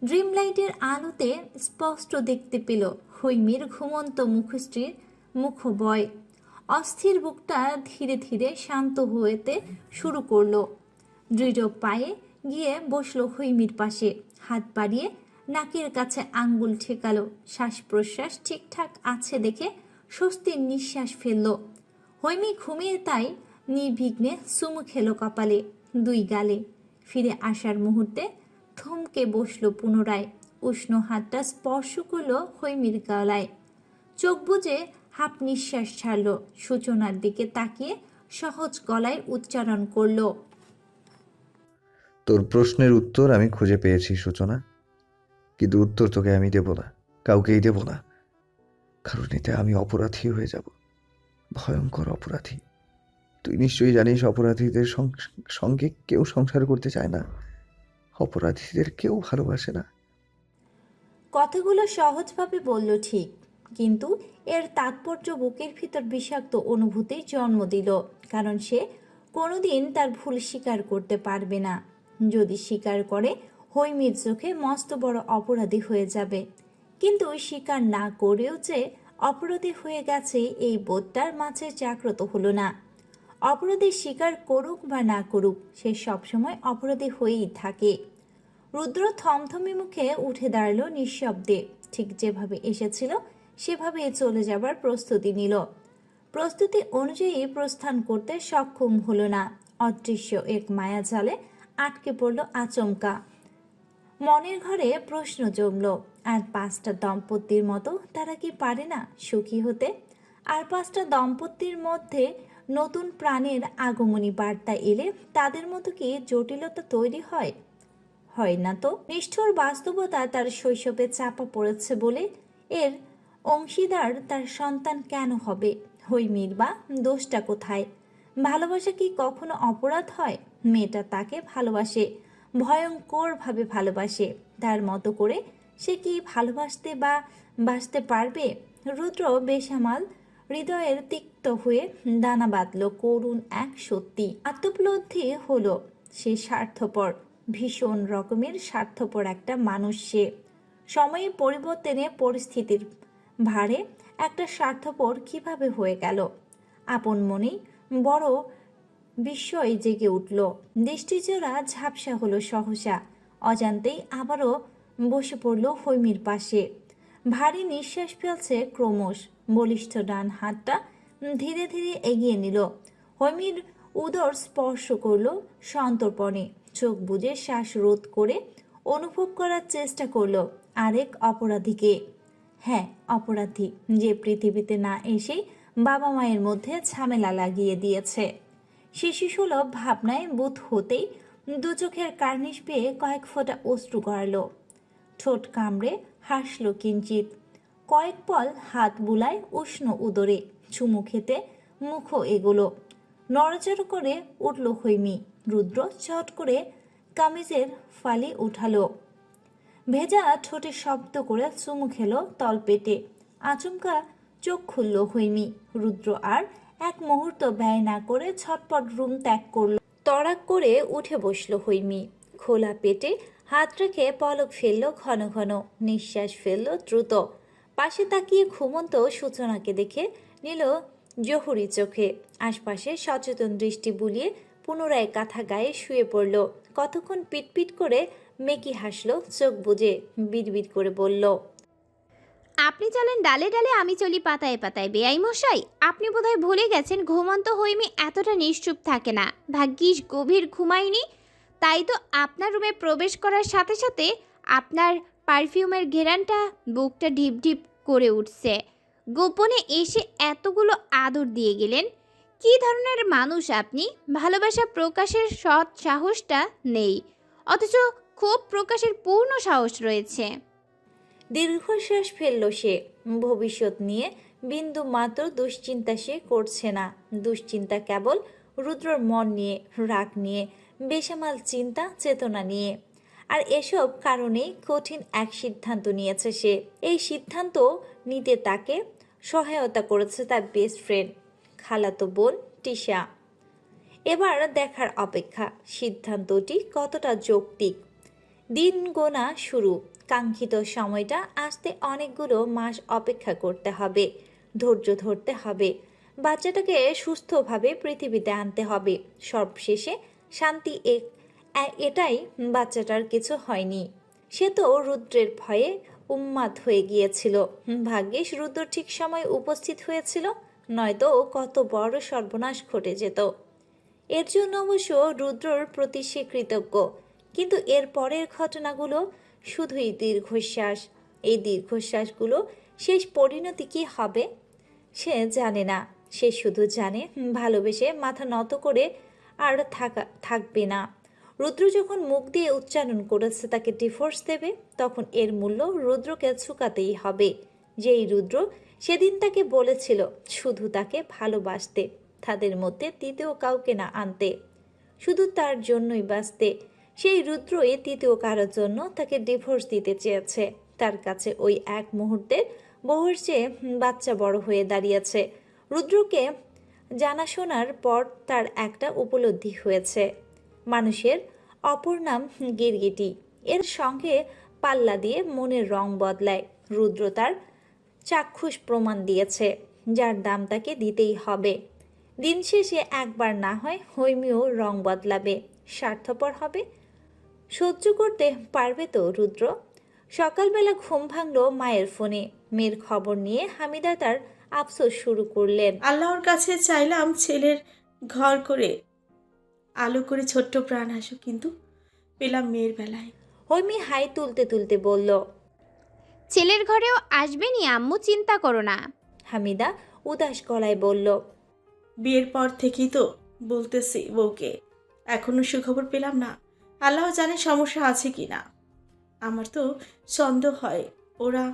ড্রিমলাইটের আলোতে স্পষ্ট দেখতে পেল হৈমির ঘুমন্ত মুখশ্রীর মুখবয়। অস্থির বুকটা ধীরে ধীরে শান্ত হতে শুরু করলো। দৃঢ় পায়ে গিয়ে বসলো হৈমির পাশে। হাত বাড়িয়ে নাকের কাছে আঙ্গুল ঠেকালো। শ্বাস প্রশ্বাস ঠিকঠাক আছে দেখে স্বস্তির নিঃশ্বাস ফেলল। হৈমি ঘুমিয়ে তাই নির্বিঘ্নে চুমু খেলো কপালে, দুই গালে। ফিরে আসার মুহূর্তে থমকে বসলো পুনরায়। উষ্ণ হাতটা স্পর্শ করলো হৈমির গলায়। চোখ বুজে হাফ নিঃশ্বাস ছাড়ল। সূচনার দিকে তাকিয়ে সহজ গলায় উচ্চারণ করলো। তোর প্রশ্নের উত্তর আমি খুঁজে পেয়েছি সূচনা, কিন্তু উত্তর তোকে আমি দেব না, কাউকেই দেব না, কারণ এতে আমি অপরাধী হয়ে যাব, ভয়ঙ্কর অপরাধী। তুই নিশ্চয়ই জানিস অপরাধীদের সঙ্গে কেউ সংসার করতে চায় না, অপরাধীদের কেউ ভালোবাসে না। কথাগুলো সহজভাবে বলল ঠিক, কিন্তু এর তাৎপর্য বুকের ভিতর বিষাক্ত অনুভূতির জন্ম দিল, কারণ সে কোনোদিন তার ভুল স্বীকার করতে পারবে না। যদি স্বীকার করে হৈমির চোখে মস্ত বড় অপরাধী হয়ে যাবে, কিন্তু স্বীকার না করেও যে অপরাধী হয়ে গেছে এই বোধটার মাঝে জাগ্রত হলো না। অপরাধী স্বীকার করুক বা না করুক, সে সবসময় অপরাধী হয়েই থাকে। রুদ্র থমথমে মুখে উঠে দাঁড়ালো নিঃশব্দে, ঠিক যেভাবে এসেছিল সেভাবেই চলে যাবার প্রস্তুতি নিল। প্রস্তুতি অনুযায়ী প্রস্থান করতে সক্ষম হলো না। অদৃশ্য এক মায়াজালে আটকে পড়ল আচমকা। মনের ঘরে প্রশ্ন জমল, আর 5টা দম্পতির মতো তারা কি পারে না সুখী হতে? আর 5টা দম্পতির মধ্যে নতুন প্রাণের আগমনী বার্তা এলে তাদের মতো কি জটিলতা তৈরি হয়? হয় না তো। নিষ্ঠুর বাস্তবতা তার শৈশবে চাপা পড়েছে বলে এর অংশীদার তার সন্তান কেন হবে? হৈমির বা দোষটা কোথায়? ভালোবাসা কি কখনো অপরাধ হয়? মেয়েটা তাকে ভালোবাসে, ভয়ঙ্করভাবে ভালোবাসে। তার মতো করে সে কি ভালোবাসতে বা বাসতে পারবে? রুদ্র বেসামাল হৃদয়ের তিক্ত হয়ে দানা বাঁধল করুণ এক সত্যি। আত্মোপলব্ধি হলো সে স্বার্থপর, ভীষণ রকমের স্বার্থপর একটা মানুষ সে। সময়ের পরিবর্তনে পরিস্থিতির ভারে একটা স্বার্থপর কিভাবে হয়ে গেল? আপন মনেই বড় বিস্ময় জেগে উঠল। দৃষ্টিজোড়া ঝাপসা হলো সহসা। অজান্তেই আবারও বসে পড়ল হৈমির পাশে। ভারী নিঃশ্বাস ফেলছে ক্রমশ। বলিষ্ঠ ডান হাতটা ধীরে ধীরে এগিয়ে নিল, হৈমির উদর স্পর্শ করল সন্তর্পণে। চোখ বুজে শ্বাস রোধ করে অনুভব করার চেষ্টা করলো আরেক অপরাধীকে। হ্যাঁ, অপরাধী, যে পৃথিবীতে না এসেই বাবা মায়ের মধ্যে ঝামেলা লাগিয়ে দিয়েছে। শিশুসুলভ ভাবনায় বুধ হতেই দু চোখের কার্নিশ পেয়ে কয়েক ফোঁটা অশ্রু গড়াল। ঠোঁট কামড়ে হাসল কিঞ্চিত। কয়েক পল হাত বুলায় উষ্ণ উদরে, চুমু খেতে মুখও এগোলো। নড়াচড়া করে উঠল হৈমি। রুদ্র চট করে কামিজের ফালি উঠালো। ভেজা ঠোঁটে শব্দ করে চুমু খেলো তলপেটে। আচমকা চোখ খুলল হৈমি। রুদ্র আর এক মুহূর্ত ব্যয় না করে ছটপট রুম ত্যাগ করল। তড়াক করে উঠে বসল হৈমি। খোলা পেটে হাত রেখে পলক ফেলল ঘন ঘন, নিঃশ্বাস ফেলল দ্রুত। পাশে তাকিয়ে ঘুমন্ত সূচনাকে দেখে নিল জহুরি চোখে। আশপাশে সচেতন দৃষ্টি বুলিয়ে পুনরায় কাঁথা গায়ে শুয়ে পড়ল। কতক্ষণ পিটপিট করে মেকি হাসল চোখ বুজে, বিড়বিড় করে বলল, আপনি চলেন ডালে ডালে, আমি চলি পাতায় পাতায়। বেআই মশাই, আপনি বোধহয় ভুলে গেছেন ঘুমন্ত হৈমি এতটা নিশ্চুপ থাকে না। ভাগ্যিস গভীর ঘুমায়নি, তাই তো আপনার রুমে প্রবেশ করার সাথে সাথে আপনার পারফিউমের ঘেরানটা বুকটা ঢিপ ঢিপ করে উঠছে। গোপনে এসে এতগুলো আদর দিয়ে গেলেন। কী ধরনের মানুষ আপনি? ভালোবাসা প্রকাশের সৎ সাহসটা নেই, অথচ ক্ষোভ প্রকাশের পূর্ণ সাহস রয়েছে। দীর্ঘশ্বাস ফেলল সে। ভবিষ্যৎ নিয়ে বিন্দু মাত্র দুশ্চিন্তা সে করছে না। দুশ্চিন্তা কেবল রুদ্রর মন নিয়ে, রাগ নিয়ে, বেসামাল চিন্তা চেতনা নিয়ে। আর এসব কারণেই কঠিন এক সিদ্ধান্ত নিয়েছে সে। এই সিদ্ধান্ত নিতে তাকে সহায়তা করেছে তার বেস্ট ফ্রেন্ড, খালাতো বোন টিশা। এবার দেখার অপেক্ষা সিদ্ধান্তটি কতটা যৌক্তিক। দিন গোনা শুরু। কাঙ্ক্ষিত সময়টা আসতে অনেকগুলো মাস অপেক্ষা করতে হবে, ধৈর্য ধরতে হবে, বাচ্চাটাকে সুস্থভাবে পৃথিবীতে আনতে হবে। সবশেষে শান্তি এটাই বাচ্চাটার কিছু হয়নি। সে তো রুদ্রের ভয়ে উন্মাদ হয়ে গিয়েছিল। ভাগ্যিস রুদ্র ঠিক সময় উপস্থিত হয়েছিল, নয়তো কত বড় সর্বনাশ ঘটে যেত। এর জন্য অবশ্য রুদ্রর প্রতি সে কৃতজ্ঞ, কিন্তু এর পরের ঘটনাগুলো শুধুই দীর্ঘশ্বাস। এই দীর্ঘশ্বাসগুলো শেষ পরিণতি কী হবে সে জানে না, সে শুধু জানে ভালোবেসে মাথা নত করে আর থাকবে না। রুদ্র যখন মুখ দিয়ে উচ্চারণ করেছে তাকে ডিভোর্স দেবে, তখন এর মূল্য রুদ্রকে চুকাতেই হবে। যেই রুদ্র সেদিন তাকে বলেছিল শুধু তাকে ভালোবাসতে, তাদের মধ্যে তৃতীয় কাউকে না আনতে, শুধু তার জন্যই বাঁচতে, সেই রুদ্রই তৃতীয় কারোর জন্য তাকে ডিভোর্স দিতে চেয়েছে। তার কাছে ওই এক মুহূর্তের বউয়ের চেয়ে বাচ্চা বড় হয়ে দাঁড়িয়েছে। রুদ্রকে জানাশোনার পর তার একটা উপলব্ধি হয়েছে, মানুষের অপর নাম গিরগিটি, এর সঙ্গে পাল্লা দিয়ে মনের রং বদলায়। রুদ্র তার চাক্ষুষ প্রমাণ দিয়েছে, যার দাম তাকে দিতেই হবে। দিন শেষে একবার না হয় হৈমিও রং বদলাবে, স্বার্থপর হবে। সহ্য করতে পারবে তো রুদ্র? সকালবেলা ঘুম ভাঙল মায়ের ফোনে। মেয়ের খবর নিয়ে হামিদা তার আফসোস শুরু করলেন। আল্লাহর কাছে চাইলাম ছেলের ঘর করে আলো করে ছোট্ট প্রাণ আসুক, কিন্তু পেলাম মেয়ের বেলায়। হৈমি হাই তুলতে তুলতে বলল। ছেলের ঘরেও আসবেনি আম্মু, চিন্তা করো না। হামিদা উদাস গলায় বলল। বিয়ের পর থেকেই তো বলতেছি বউকে, এখনো সুখবর পেলাম না। আল্লাহ জানে সমস্যা আছে কি না। আমার তো সন্দেহ হয় ওরা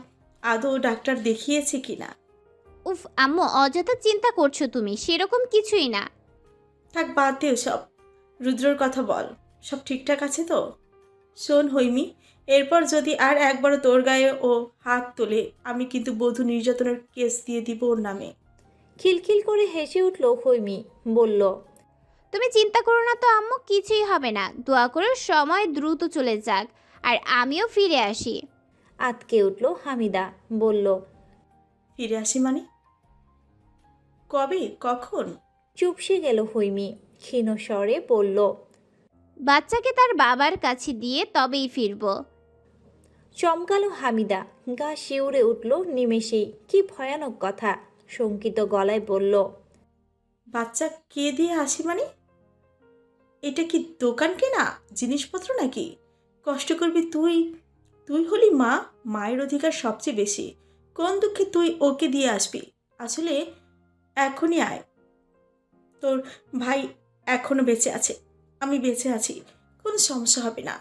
আদৌ ডাক্তার দেখিয়েছে কি না। উফ আম্মু, অযথা চিন্তা করছো তুমি, সেরকম কিছুই না। থাক, বাদ দেও সব। রুদ্রর কথা বল, সব ঠিকঠাক আছে তো? শোন হৈমি, এরপর যদি আর একবারও তোর গায়ে ও হাত তোলে, আমি কিন্তু বধূ নির্যাতনের কেস দিয়ে দিব ওর নামে। খিলখিল করে হেসে উঠল হৈমি, বলল। তুমি চিন্তা করো না তো আম্মু, কিছুই হবে না। দোয়া করে সময় দ্রুত চলে যাক আর আমিও ফিরে আসি। আতকে উঠল হামিদা, বলল। ফিরে আসি মানে? কবে, কখন? চুপসে গেল হৈমি, ক্ষীণ স্বরে বলল। বাচ্চাকে তার বাবার কাছে দিয়ে তবেই ফিরবো। চমকালো হামিদা, গা শিউরে উঠল নিমেষেই। কি ভয়ানক কথা! শঙ্কিত গলায় বলল। বাচ্চা কে দিয়ে আসি মানে? এটা কি দোকান কেনা জিনিসপত্র নাকি? কষ্ট করবি তুই? তুই হলি মা, মায়ের অধিকার সবচেয়ে বেশি। কোন দুঃখে তুই ওকে দিয়ে আসবি? আসলে এখনই আয়, তোর ভাই এখনো বেঁচে আছে, আমি বেঁচে আছি, কোনো সমস্যা হবে না।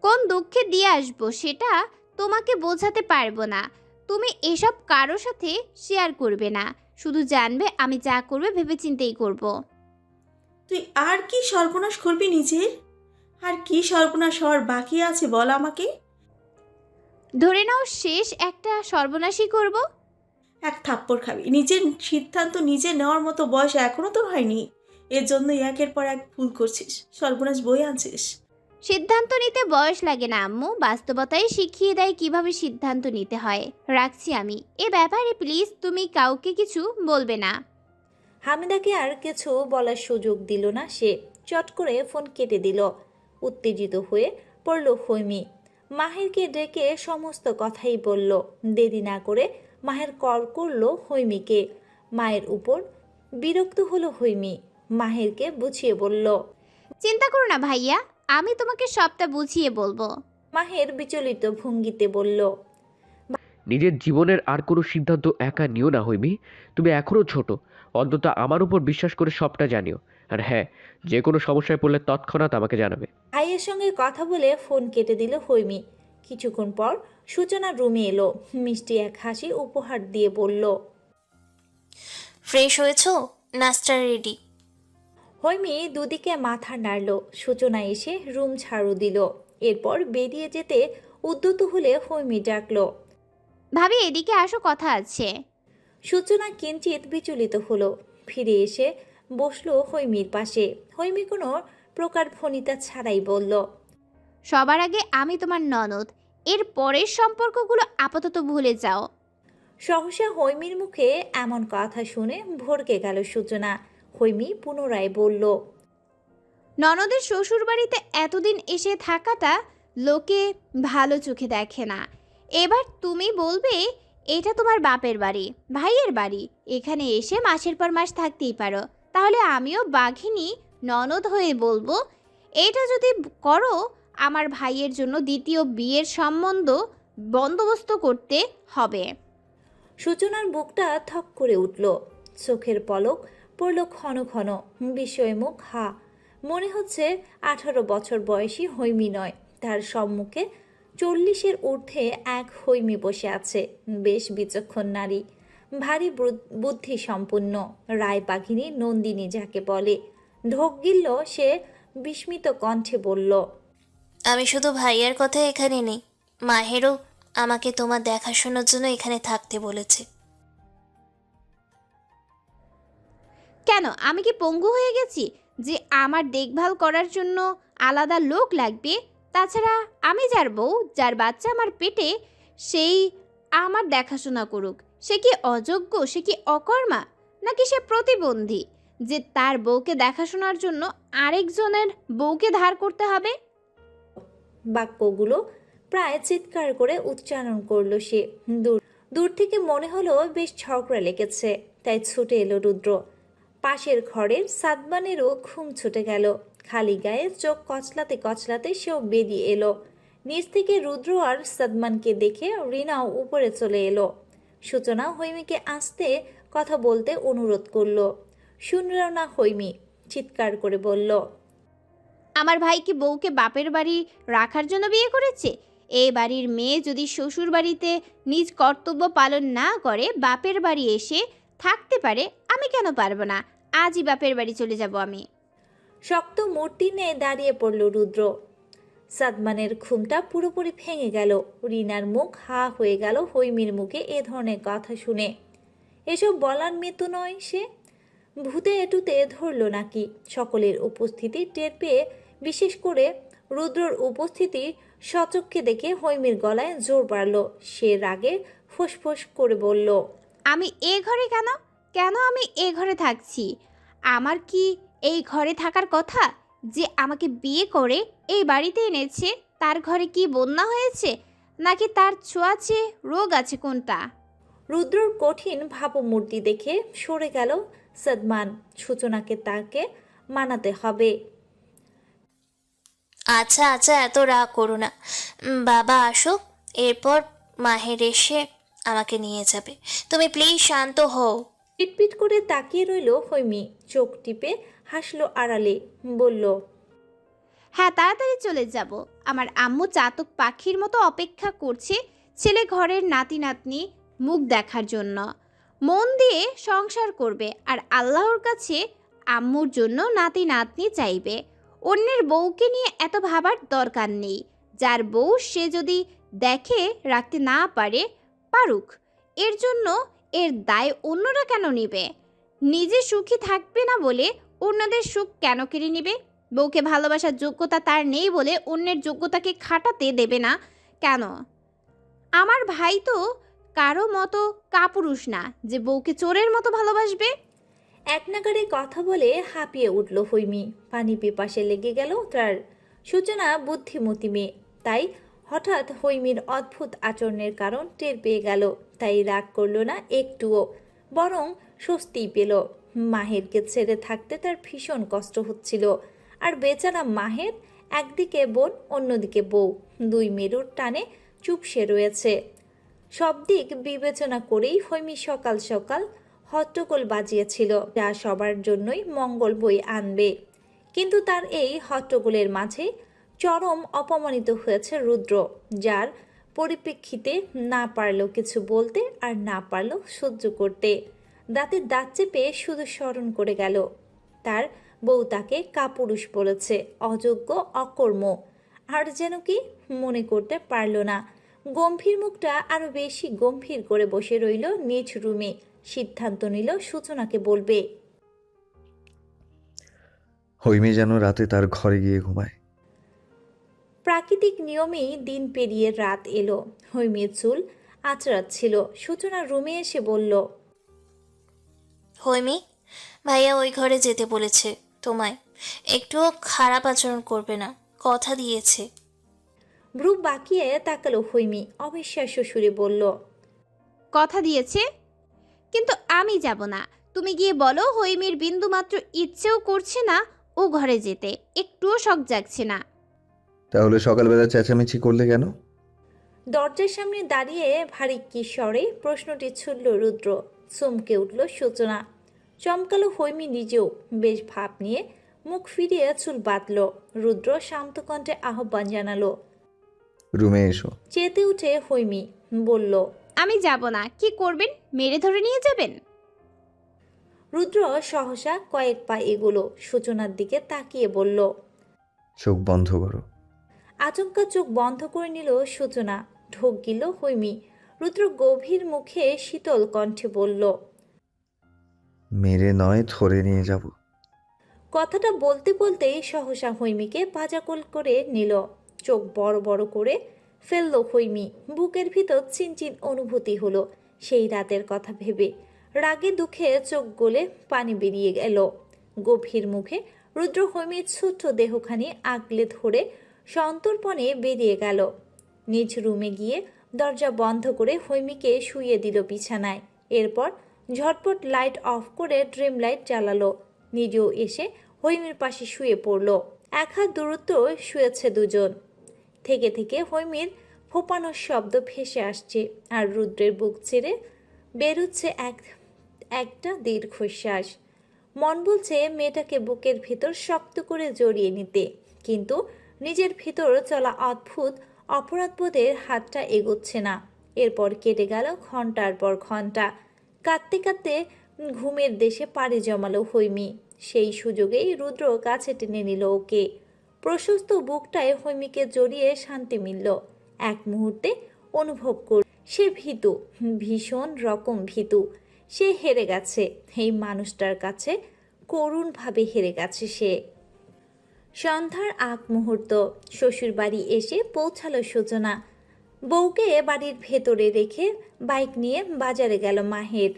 কোন দুঃখে দিয়ে আসবো সেটা তোমাকে বোঝাতে পারবো না। তুমি এসব কারো সাথে শেয়ার করবে না, শুধু জানবে আমি যা করবে ভেবেচিন্তেই করব। তুই আর কি সর্বনাশ করবি নিজের? আর কি সর্বনাশ হওয়ার বাকি আছে বল আমাকে? ধরে নাও শেষ একটা সর্বনাশই করব। এক থাপ্পড় খাবি। নিজের সিদ্ধান্ত নিজে নেওয়ার মতো বয়স এখনো তোর হয়নি, এর জন্য একের পর এক ভুল করছিস, সর্বনাশ বয়ে আনছিস। সিদ্ধান্ত নিতে বয়স লাগে না আম্মু, বাস্তবতাই শিখিয়ে দেয় কিভাবে সিদ্ধান্ত নিতে হয়। রাখছি আমি। এ ব্যাপারে প্লিজ তুমি কাউকে কিছু বলবে না। হামিদাকে আর কিছু বলার সুযোগ দিল না সে, চট করে ফোন কেটে দিল। উত্তেজিত হয়ে পড়ল হৈমি, মাহেরকে ডেকে সমস্ত কথাই বলল। দেরি না করে মাহের কল করল হৈমিকে। মায়ের উপর বিরক্ত হলো হৈমি, মাহেরকে বুঝিয়ে বলল। চিন্তা করো না ভাইয়া, আমি তোমাকে সবটা বুঝিয়ে বলবো। মাহের বিচলিত ভঙ্গিতে বলল। নিজের জীবনের আর কোনো সিদ্ধান্ত একা নিও না হৈমি, তুমি এখনও ছোট। অন্তত আমার উপর বিশ্বাস করে সবটা জানিও। আর হ্যাঁ, যে কোনো সমস্যায় পড়লে তৎক্ষণাৎ আমাকে জানাবে। ভাইয়ের সঙ্গে কথা বলে ফোন কেটে দিল হৈমি। কিছুক্ষণ পর সূচনা রুমে এলো, মিষ্টি এক হাসি উপহার দিয়ে বলল। ফ্রেশ হয়েছো? নাস্তা রেডি। হৈমি দুদিকে মাথা নাড়ল। সূচনা এসে রুম ঝাড়ু দিল। এরপর বেরিয়ে যেতে উদ্যত হলে হৈমি ডাকল। ভাবি এদিকে আসো, কথা আছে। সূচনা কিঞ্চিত বিচলিত হলো, ফিরে এসে বসলো হৈমির পাশে। হৈমি কোনো প্রকার ফণিতা ছাড়াই বলল। সবার আগে আমি তোমার ননদ, এর পরের সম্পর্কগুলো আপাতত ভুলে যাও। সহসা হৈমির মুখে এমন কথা শুনে ভড়কে গেল সূচনা। হৈমি পুনরায় বলল। ননদের শ্বশুর বাড়িতে এতদিন এসে থাকাটা লোকে ভালো চোখে দেখে না। এবার তুমি বলবে এটা তোমার বাপের বাড়ি, ভাইয়ের বাড়ি, এখানে এসে মাসের পর মাস থাকতেই পারো। তাহলে আমিও বাঘিনী ননদ হয়ে বলবো, এটা যদি করো আমার ভাইয়ের জন্য দ্বিতীয় বিয়ের সম্বন্ধ বন্দোবস্ত করতে হবে। সূচনার বুকটা থক করে উঠল। চোখের পলক পড়ল ক্ষণ ক্ষণ, বিস্ময়ে মুখ হা। মনে হচ্ছে 18 বছর বয়সী হৈমি নয়, তার সম্মুখে 40-এর ঊর্ধ্বে এক হৈমি বসে আছে। বেশ বিচক্ষণ নারী, ভারী বুদ্ধি সম্পন্ন, রায়বাঘিনী নন্দিনী যাকে বলে। ঢোক গিলল সে, বিস্মিত কণ্ঠে বলল, আমি শুধু ভাইয়ার কথা এখানে নেই, মাহেরও আমাকে তোমার দেখাশোনার জন্য এখানে থাকতে বলেছে। কেন, আমি কি পঙ্গু হয়ে গেছি যে আমার দেখভাল করার জন্য আলাদা লোক লাগবে? তাছাড়া আমি যার বউ, যার বাচ্চা আমার পেটে, সেই আমার দেখাশোনা করুক। সে কি অযোগ্য, সে কি অকর্মা, নাকি সে প্রতিবন্ধী যে তার বউকে দেখাশোনার জন্য আরেকজনের বউকে ধার করতে হবে? বাক্যগুলো প্রায় চিৎকার করে উচ্চারণ করলো সে। দূর দূর থেকে মনে হলো বেশ ঝগড়া লেগেছে, তাই ছুটে এলো রুদ্র। পাশের ঘরের সাদমানেরও ঘুম ছুটে গেল। খালি গায়ে চোখ কচলাতে কচলাতে সেও বেরিয়ে এলো। নিচ থেকে রুদ্র আর সাদমানকে দেখে রিনাও উপরে চলে এলো। সূচনা হৈমিকে আসতে কথা বলতে অনুরোধ করলো। শুনল না হৈমি, চিৎকার করে বলল, আমার ভাই কি বউকে বাপের বাড়ি রাখার জন্য বিয়ে করেছে? এই বাড়ির মেয়ে যদি শ্বশুর বাড়িতে নিজ কর্তব্য পালন না করে বাপের বাড়ি এসে থাকতে পারে, আমি কেন পারবো না? আজই বাপের বাড়ি চলে যাব আমি। শক্ত মূর্তি নিয়ে দাঁড়িয়ে পড়ল রুদ্র। সাদমানের ঘুমটা পুরোপুরি ভেঙে গেল। রিনার মুখ হা হয়ে গেল হৈমির মুখে এ ধরনের কথা শুনে। এসব বলার মেতো নয় সে। ভূতে এটুতে ধরল নাকি? সকলের উপস্থিতি টের পেয়ে, বিশেষ করে রুদ্রর উপস্থিতি সচক্ষে দেখে হৈমির গলায় জোর বাড়ল। সে রাগে ফোঁস করে বলল, আমি এ ঘরে কেন? কেন আমি এ ঘরে থাকছি? আমার কি এই ঘরে থাকার কথা? যে আমাকে বিয়ে করে এই বাড়িতে এনেছে, তার ঘরে কি বন্যা হয়েছে, নাকি তার ছোঁয়াচে রোগ আছে কোনটা? রুদ্রর কঠিন ভাবমূর্তি দেখে সরে গেল সাদমান। সূচনাকে তাকে মানাতে হবে। আচ্ছা আচ্ছা, এত রাগ করো না। বাবা আসুক, এরপর মাহের এসে আমাকে নিয়ে যাবে। তুমি প্লিজ শান্ত হও। পিটপিট করে তাকিয়ে রইল হৈমি। চোখ টিপে হাসলো আড়ালে, বলল, হ্যাঁ, তাড়াতাড়ি চলে যাব। আমার আম্মু চাতক পাখির মতো অপেক্ষা করছে ছেলে ঘরের নাতি নাতনি মুখ দেখার জন্য। মন দিয়ে সংসার করবে আর আল্লাহর কাছে আম্মুর জন্য নাতি নাতনি চাইবে। অন্যের বউকে নিয়ে এত ভাবার দরকার নেই। যার বউ সে যদি দেখে রাখতে না পারে, পারুক। এর জন্য এর দায় অন্যরা কেন নেবে? নিজে সুখী থাকবে না বলে অন্যদের সুখ কেন কেড়ে নেবে? বউকে ভালোবাসার যোগ্যতা তার নেই বলে অন্যের যোগ্যতাকে খাটাতে দেবে না কেন? আমার ভাই তো কারো মতো কাপুরুষ না যে বউকে চোরের মতো ভালোবাসবে। এক নাগারে কথা বলে হাঁপিয়ে উঠল হৈমি। পানি পিপাসে লেগে গেল তার। সূচনা বুদ্ধিমতী মেয়ে, তাই হঠাৎ হৈমির অদ্ভুত আচরণের কারণ টের পেয়ে গেল। তাই রাগ করল না একটুও, বরং স্বস্তিই পেল। মাহেরকে ছেড়ে থাকতে তার ভীষণ কষ্ট হচ্ছিল। আর বেচারা মাহের, একদিকে বোন অন্যদিকে বউ, দুই মেরুর টানে চুপসে রয়েছে। সব দিক বিবেচনা করেই হৈমি সকাল সকাল হট্টগোল বাজিয়েছিল, যা সবার জন্যই মঙ্গল বই আনবে। কিন্তু তার এই হট্টগোলের মাঝে চরম অপমানিত হয়েছে রুদ্র, যার পরিপ্রেক্ষিতে না পারল কিছু বলতে আর না পারল সহ্য করতে। দাঁতে দাঁত চেপে শুধু স্মরণ করে গেল তার বউ তাকে কাপুরুষ বলেছে, অযোগ্য, অকর্ম। আর যেন কি মনে করতে পারল না। গম্ভীর মুখটা আরো বেশি গম্ভীর করে বসে রইল নিজ রুমে। সিদ্ধান্ত নিল সূচনাকে বলবে। হৈমি যেন রাতে তার ঘরে গিয়ে ঘুমায়। প্রাকৃতিক নিয়মেই দিন পেরিয়ে রাত এলো। হৈমির চুল আঁচড়াচ্ছিল। সূচনা রুমে এসে বলল, হৈমি, ভাইয়া ওই ঘরে যেতে বলেছে তোমায়। একটুও খারাপ আচরণ করবে না, কথা দিয়েছে। ভ্রু বাঁকিয়ে তাকালো হৈমি। অবিশ্বাস্য সুরে বলল, কথা দিয়েছে? কিন্তু আমি যাব না। তুমি গিয়ে বলো হৈমির বিন্দুমাত্র ইচ্ছেও করছে না ও ঘরে যেতে, একটুও শখ জাগছে না। তাহলে সকালবেলা চেঁচামেচি করলে কেন? দরজার সামনে দাঁড়িয়ে ভারী কি স্বরে প্রশ্নটি ছুড়ল রুদ্র। চমকে উঠল সূচনা। চমকালো হৈমি নিজেও বেশ ভাব নিয়ে মুখ ফিরিয়ে চুল বাঁধল। রুদ্র শান্ত কণ্ঠে আহ্বান জানালো। রুমে এসো। চেতে উঠে হৈমি বলল। আমি যাব না। কি করবেন? মেরে ধরে নিয়ে যাবেন? রুদ্র সহসা কয়েক পা এগোলো, সূচনার দিকে তাকিয়ে বলল। চোখ বন্ধ করো। আচমকা চোখ বন্ধ করে নিল সূচনা। ঢোক গিল হৈমি। রুদ্র গভীর মুখে শীতল কণ্ঠে বলল। মেরে নয়, ধরে নিয়ে যাব। কথাটা বলতে বলতেই সহসা হৈমিকে পাজাকোল করে নিল। চোখ বড় বড় করে ফেলল হৈমি। বুকের ভিতর চিনচিন অনুভূতি হলো সেই রাতের কথা ভেবে। রাগে দুঃখে চোখ গলে পানি বেরিয়ে গেল। গভীর মুখে রুদ্র হৈমির ছোট্ট দেহখানি আগলে ধরে সন্তর্পণে বেরিয়ে গেল। নিজ রুমে গিয়ে দরজা বন্ধ করে হৈমিকে শুইয়ে দিল বিছানায়। এরপর ঝটপট লাইট অফ করে ড্রিম লাইট জ্বালালো। নিজেও এসে হৈমির পাশে শুয়ে পড়ল। এক হাত দূরত্ব শুয়েছে দুজন। থেকে থেকে হৈমির ফোপানোর শব্দ ভেসে আসছে, আর রুদ্রের বুক ছেড়ে বেরোচ্ছে একটা দীর্ঘশ্বাস। মন বলছে মেয়েটাকে বুকের ভিতর শক্ত করে জড়িয়ে নিতে, কিন্তু নিজের ভিতর চলা অদ্ভুত অপরাধবোধের হাতটা এগোচ্ছে না। এরপর কেটে গেল ঘন্টার পর ঘন্টা। কাঁদতে কাঁদতে ঘুমের দেশে পাড়ি জমালো হৈমি। সেই সুযোগেই রুদ্র কাছে টেনে নিল ওকে। প্রশস্ত বুকটায় হৈমিকে জড়িয়ে শান্তি মিলল। এক মুহূর্তে অনুভব করল সে ভীতু, ভীষণ রকম ভীতু। সে হেরে গেছে এই মানুষটার কাছে, করুণভাবে হেরে গেছে সে। সন্ধ্যার আগ মুহূর্ত। শ্বশুর বাড়ি এসে পৌঁছালো সূচনা। বউকে বাড়ির ভেতরে রেখে বাইক নিয়ে বাজারে গেল মাহের।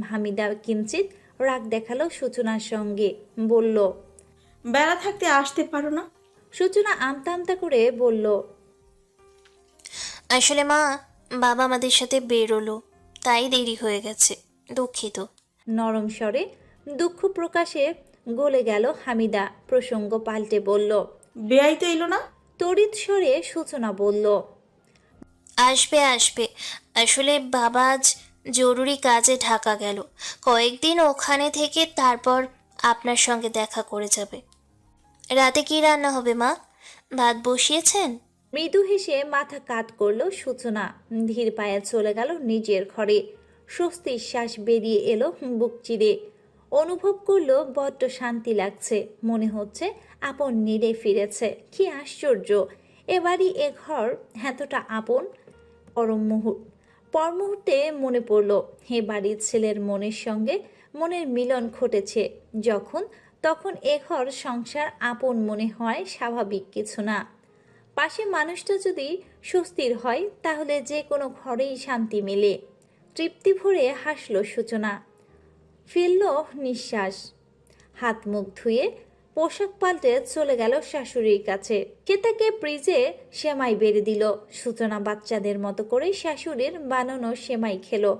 হামিদা কিঞ্চিত রাগ দেখালো সূচনার সঙ্গে, বলল। বেলা থাকতে আসতে পারো না? সূচনা আমতা আমতা করে বলল। আসলে মা, বাবা আমাদের সাথে বেরোলো, তাই দেরি হয়ে গেছে, দুঃখিত। নরম স্বরে দুঃখ প্রকাশে গলে গেল হামিদা। প্রসঙ্গ পাল্টে বলল। বেয়াই তো এলো না? তড়িৎ স্বরে সূচনা বলল। আসবে আসবে, আসলে বাবা আজ জরুরি কাজে ঢাকা গেল, কয়েকদিন ওখানে থেকে তারপর আপনার সঙ্গে দেখা করে যাবে। রাতে কি রান্না হবে মা? ভাত বসিয়েছেন? মৃদু হেসে মাথা কাত করল সূচনা। ধীর পায়ে চলে গেল নিজের ঘরে। স্বস্তির শ্বাস বেরিয়ে এলো বুক চিরে। অনুভব করলো বড্ড শান্তি লাগছে। মনে হচ্ছে আপন নীড়ে ফিরেছে। কি আশ্চর্য, এবারই এ ঘর এতটা আপন। পর মুহূর্তে মনে পড়ল এ বাড়ির ছেলের মনের সঙ্গে মনের মিলন ঘটেছে যখন তখন এ ঘর সংসার আপন মনে হয় স্বাভাবিক কিছু না। পাশে মানুষটা যদি স্বস্তির হয় তাহলে যে কোনো ঘরেই শান্তি মেলে। তৃপ্তি ভরে হাসল সূচনা। ফেলল নিঃশ্বাস। হাত মুখ ধুয়ে পোশাক পাল্টে চলে গেল শাশুড়ির কাছে। সে তাকে ফ্রিজে সেমাই বেড়ে দিল। সূচনা বাচ্চাদের মতো করে শাশুড়ির বানানো সেমাই খেলো।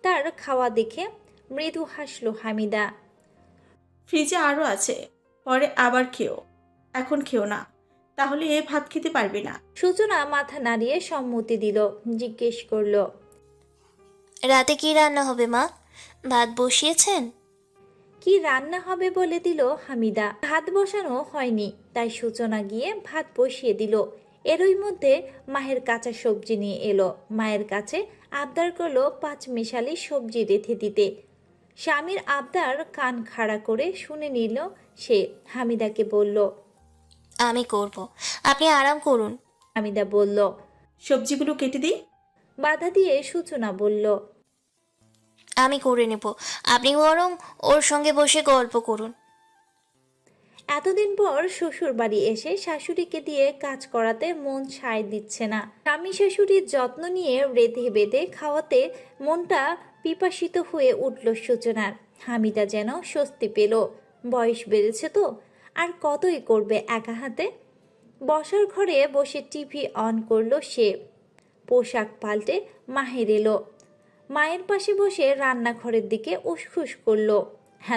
তার খাওয়া দেখে মৃদু হাসল হামিদা। ফ্রিজে আরও আছে, পরে আবার খেও, এখন খেও না, তাহলে এ ভাত খেতে পারবে না। সূচনা মাথা নাড়িয়ে সম্মতি দিল। জিজ্ঞেস করল। রাতে কি রান্না হবে মা? ভাত বসিয়েছেন? কি রান্না হবে বলে দিল হামিদা। ভাত বসানো হয়নি, তাই সূচনা গিয়ে ভাত বসিয়ে দিল। এরই মধ্যে মায়ের কাঁচা সবজি নিয়ে এলো। মায়ের কাছে আবদার করলো 5 মেশালি সবজি রেঁধে দিতে। স্বামীর আবদার কান খাড়া করে শুনে নিল সে। হামিদাকে বলল। আমি করব, আপনি আরাম করুন। হামিদা বলল। সবজিগুলো কেটে দিই। বাধা দিয়ে সূচনা বলল। আমি করে নেব, আপনি বরং ওর সঙ্গে বসে গল্প করুন। এতদিন পর শ্বশুর বাড়ি এসে শাশুড়িকে দিয়ে কাজ করাতে মন সায় দিচ্ছে না। স্বামী শাশুড়ির যত্ন নিয়ে রেঁধে বেঁধে খাওয়াতে মনটা পিপাসিত হয়ে উঠল সূচনার। হামিদা যেন স্বস্তি পেল। বয়স বেড়েছে তো, আর কতই করবে একা হাতে। বসার ঘরে বসে টিভি অন করলো সে। পোশাক পাল্টে মাহের এলো। মায়ের পাশে বসে রান্নাঘরের দিকে উসখুস করলো।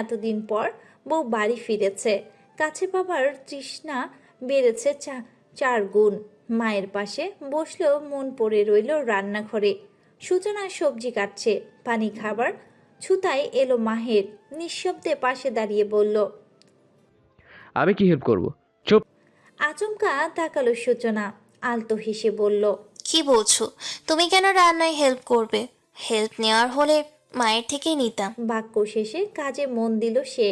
এতদিন পর বউ বাড়ি ফিরেছে। কাছে পাবার তৃষ্ণা বেড়েছে 4 গুণ। মায়ের পাশে বসলেও মন পড়ে রইল রান্নাঘরে। সূচনা সবজি কাটছে। পানি খাবার ছুতায় এলো মাহের, নিঃশব্দে পাশে দাঁড়িয়ে বলল। আমি কি হেল্প করব? চুপ। আচমকা তাকালো সূচনা, আলতো হেসে বলল। কি বলছো? তুমি কেন রান্নায় হেল্প করবে? হেল্প নেওয়ার হলে মায়ের থেকেই নিতাম। বাক্য শেষে কাজে মন দিল সে।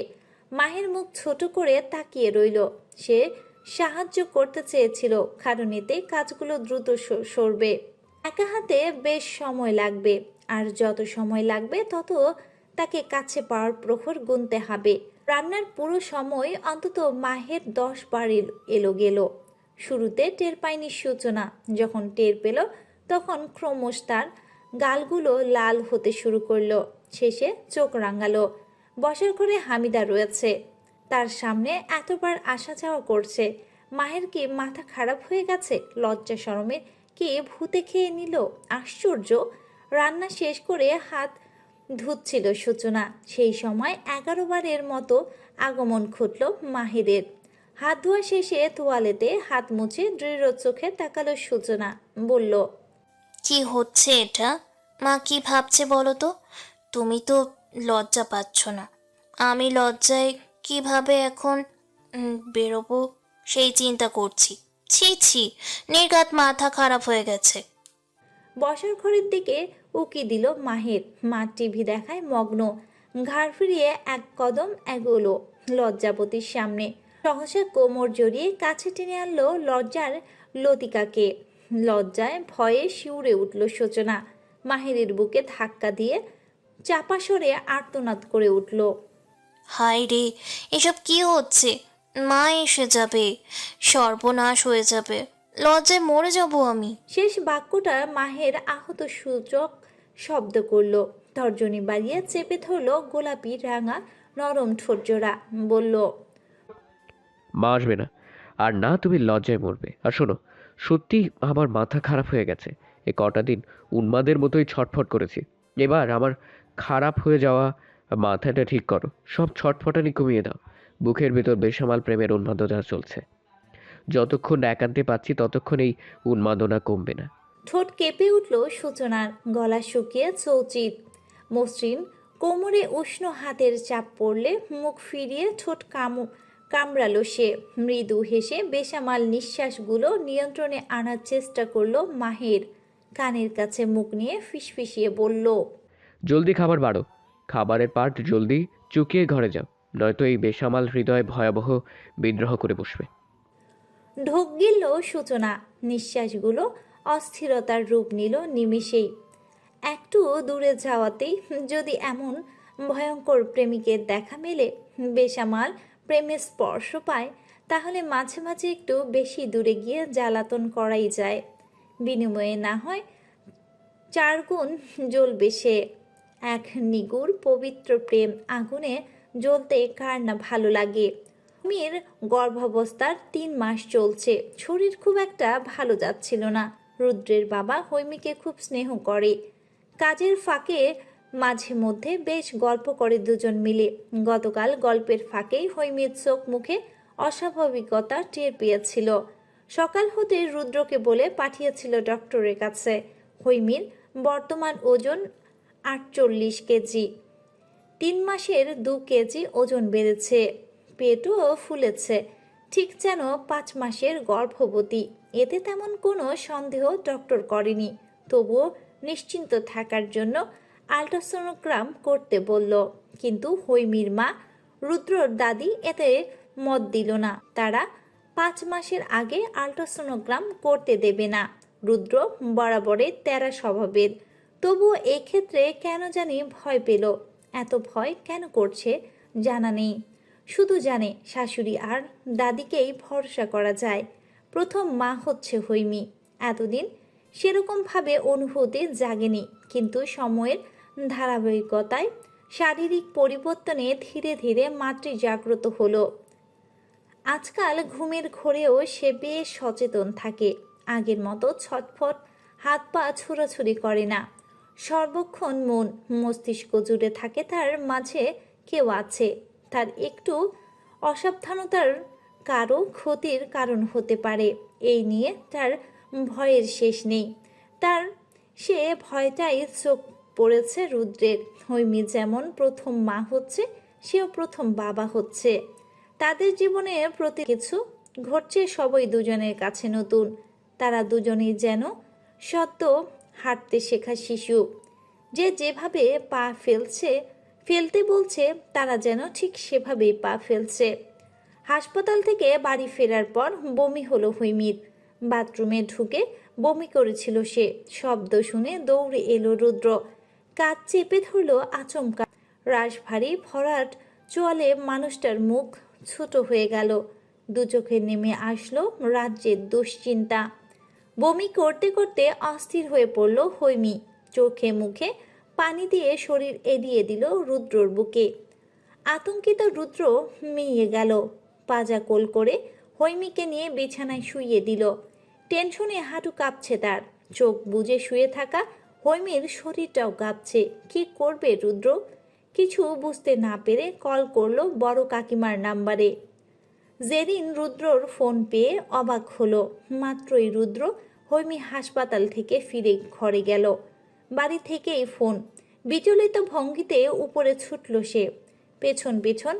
মাহের মুখ ছোট করে তাকিয়ে রইল। সে সাহায্য করতে চেয়েছিল, কারণ এতে কাজগুলো দ্রুত সরবে। একা হাতে বেশ সময় লাগবে, আর যত সময় লাগবে তত তাকে কাছে পাওয়ার প্রহর গুনতে হবে। রান্নার পুরো সময় অন্তত মাহের 10 বার এলো গেল। শুরুতে টের পায়নি সূচনা, যখন টের পেল তখন ক্রমশ তার গালগুলো লাল হতে শুরু করলো। শেষে চোখ রাঙালো। বসার ঘরে হামিদা রয়েছে, তার সামনে এতবার আসা যাওয়া করছে। মায়ের কি মাথা খারাপ হয়ে গেছে? লজ্জা শরমে কি ভূতে খেয়ে নিল? আশ্চর্য। রান্না শেষ করে হাত ধুচ্ছিল সূচনা, সেই সময় 11 বারের মতো আগমন ঘটল মাহিরের। হাত ধোয়া শেষে তোয়ালেতে হাত মুছে দৃঢ় চোখে তাকালো সূচনা, বলল। কি হচ্ছে এটা? মা কি ভাবছে বলো তো? তুমি তো লজ্জা পাচ্ছ না। আমি লজ্জায় কিভাবে এখন বেরোবো সেই চিন্তা করছি। ছি ছি, নির্ঘাত মাথা খারাপ হয়ে গেছে। বসার ঘরের দিকে উকি দিল মাহের। মা টিভি দেখায় মগ্ন। ঘাড় ফিরিয়ে এক কদম এগোলো লজ্জাবতীর সামনে। সহসা কোমর জড়িয়ে কাছে টেনে আনলো লজ্জার লতিকাকে। লজ্জায় ভয়ে শিউরে উঠল সূচনা। মাহিরের বুকে ধাক্কা দিয়ে চাপা সরে আর্তনাদ করে উঠল। হায় রে, এসব কি হচ্ছে? মা এসে যাবে, সর্বনাশ হয়ে যাবে, লজ্জায় মরে যাব আমি। শেষ বাক্যটা মাহের আহত সূচক শব্দ করল। তর্জনী বাড়িয়ে চেপে ধরল গোলাপি রাঙা নরম ঠোঁটজোড়া, বলল। মা আসবে না, আর না তুমি লজ্জায় মরবে। আর শোনো, সত্যি আমার মাথা খারাপ হয়ে গেছে। এ কটা দিন উন্মাদের মতোই ছটফট করেছি। এবার আমার খারাপ হয়ে যাওয়া মাথাটা ঠিক করো, সব ছটফটানি কমিয়ে দাও। বুকের ভেতর বেসামাল প্রেমের উন্মাদনা চলছে। যতক্ষণ একান্তে পাচ্ছি ততক্ষণ এই উন্মাদনা কমবে না। ঠোঁট কেঁপে উঠল সূচনার, গলা শুকিয়ে চৌচিত মসৃণ কোমরে উষ্ণ হাতের চাপ পড়লে মুখ ফিরিয়ে ঠোঁট কামড়ালো সে। মৃদু হেসে বেসামাল নিঃশ্বাসগুলো নিয়ন্ত্রণে আনার চেষ্টা করলো মাহের। কানের কাছে মুখ নিয়ে ফিসফিসিয়ে বলল। জলদি খাবার বাড়ো, খাবারের পাট জলদি চুকিয়ে ঘরে যাও, নয়তো এই বেসামাল হৃদয় ভয়াবহ বিদ্রোহ করে বসবে। ঢোক গিলল সূচনা। নিঃশ্বাসগুলো অস্থিরতার রূপ নিল নিমিষেই। একটু দূরে যাওয়াতেই যদি এমন ভয়ঙ্কর প্রেমিকের দেখা মেলে, বেসামাল প্রেমের স্পর্শ পায়, তাহলে মাঝে মাঝে একটু বেশি দূরে গিয়ে জ্বালাতন করাই যায়। বিনিময়ে না হয় 4 গুণ জ্বলবে সে। এক নিগুড় পবিত্র প্রেম আগুনে জ্বলতে কার না ভালো লাগে। মেয়ের গর্ভাবস্থার 3 মাস চলছে, শরীর খুব একটা ভালো যাচ্ছিল না। রুদ্রের বাবা হৈমিকে খুব স্নেহ করে। কাজের ফাঁকে মাঝে মধ্যে বেশ গল্প করে দুজন মিলে। গতকাল গল্পের ফাঁকেই হৈমির চোখ মুখে অস্বাভাবিকতা টের পেয়েছিল। সকাল হতে রুদ্রকে বলে পাঠিয়েছিল ডক্টরের কাছে। হৈমির বর্তমান ওজন 48 কেজি। 3 মাসের 2 কেজি ওজন বেড়েছে। পেটও ফুলেছে, ঠিক যেন 5 মাসের গর্ভবতী। এতে তেমন কোনো সন্দেহ ডক্টর করেনি, তবুও নিশ্চিন্ত থাকার জন্য আল্ট্রাসোনোগ্রাম করতে বলল। কিন্তু হৈমির মা রুদ্রর দাদি এতে মত দিল না। তারা 5 মাসের আগে আল্ট্রাসোনোগ্রাম করতে দেবে না। রুদ্র বরাবরে তেরা স্বভাবের, তবুও এক্ষেত্রে কেন জানি ভয় পেল। এত ভয় কেন করছে জানা নেই, শুধু জানে শাশুড়ি আর দাদিকেই ভরসা করা যায়। প্রথম মা হচ্ছে হৈমি। এতদিন সেরকমভাবে অনুভূতি জাগেনি, কিন্তু সময়ের ধারাবাহিকতায় শারীরিক পরিবর্তনে ধীরে ধীরে মাতৃ জাগ্রত হলো। আজকাল ঘুমের ঘোরেও সে বেশ সচেতন থাকে। আগের মতো ছটফট হাত পা ছুড়াছুড়ি করে না। সর্বক্ষণ মন মস্তিষ্ক জুড়ে থাকে তার মাঝে কেউ আছে। তার একটু অসাবধানতার কারো ক্ষতির কারণ হতে পারে, এই নিয়ে তার ভয়ের শেষ নেই। তার সে ভয়টাই চোখ পড়েছে রুদ্রের। হৈমি যেমন প্রথম মা হচ্ছে, সেও প্রথম বাবা হচ্ছে। তাদের জীবনে প্রতি কিছু ঘটছে, সবই দুজনের কাছে নতুন। তারা দুজনেই যেন সদ্য হাঁটতে শেখা শিশু, যে যেভাবে পা ফেলতে বলছে তারা যেন ঠিক সেভাবেই পা ফেলছে। হাসপাতাল থেকে বাড়ি ফেরার পর বমি হলো হৈমির। বাথরুমে ঢুকে বমি করেছিল সে। শব্দ শুনে দৌড়ে এলো রুদ্র। কাঁধ চেপে ধরলো আচমকা। রাশভারী ভরাট চোয়ালে মানুষটার মুখ ছোট হয়ে গেল। দু চোখে নেমে আসলো রাজ্যের দুশ্চিন্তা। বমি করতে করতে অস্থির হয়ে পড়ল হৈমি। চোখে মুখে পানি দিয়ে শরীর এড়িয়ে দিল রুদ্রর বুকে। আতঙ্কিত রুদ্র মিয়ে গেল। পাজা কোল করে হৈমিকে নিয়ে বিছানায় শুইয়ে দিল। টেনশনে হাঁটু কাঁপছে তার। চোখ বুজে শুয়ে থাকা হৈমির শরীরটাও কাঁপছে। কি করবে রুদ্র? কিছু বুঝতে না পেরে কল করলো বড় কাকিমার নাম্বারে। জেরিন রুদ্রর ফোন পেয়ে অবাক হলো। মাত্রই রুদ্র হৈমি হাসপাতাল থেকে ফিরে ঘরে গেল। বাড়ি থেকেই ফোন। বিচলিত ভঙ্গিতে উপরে ছুটল সে। পেছন পেছন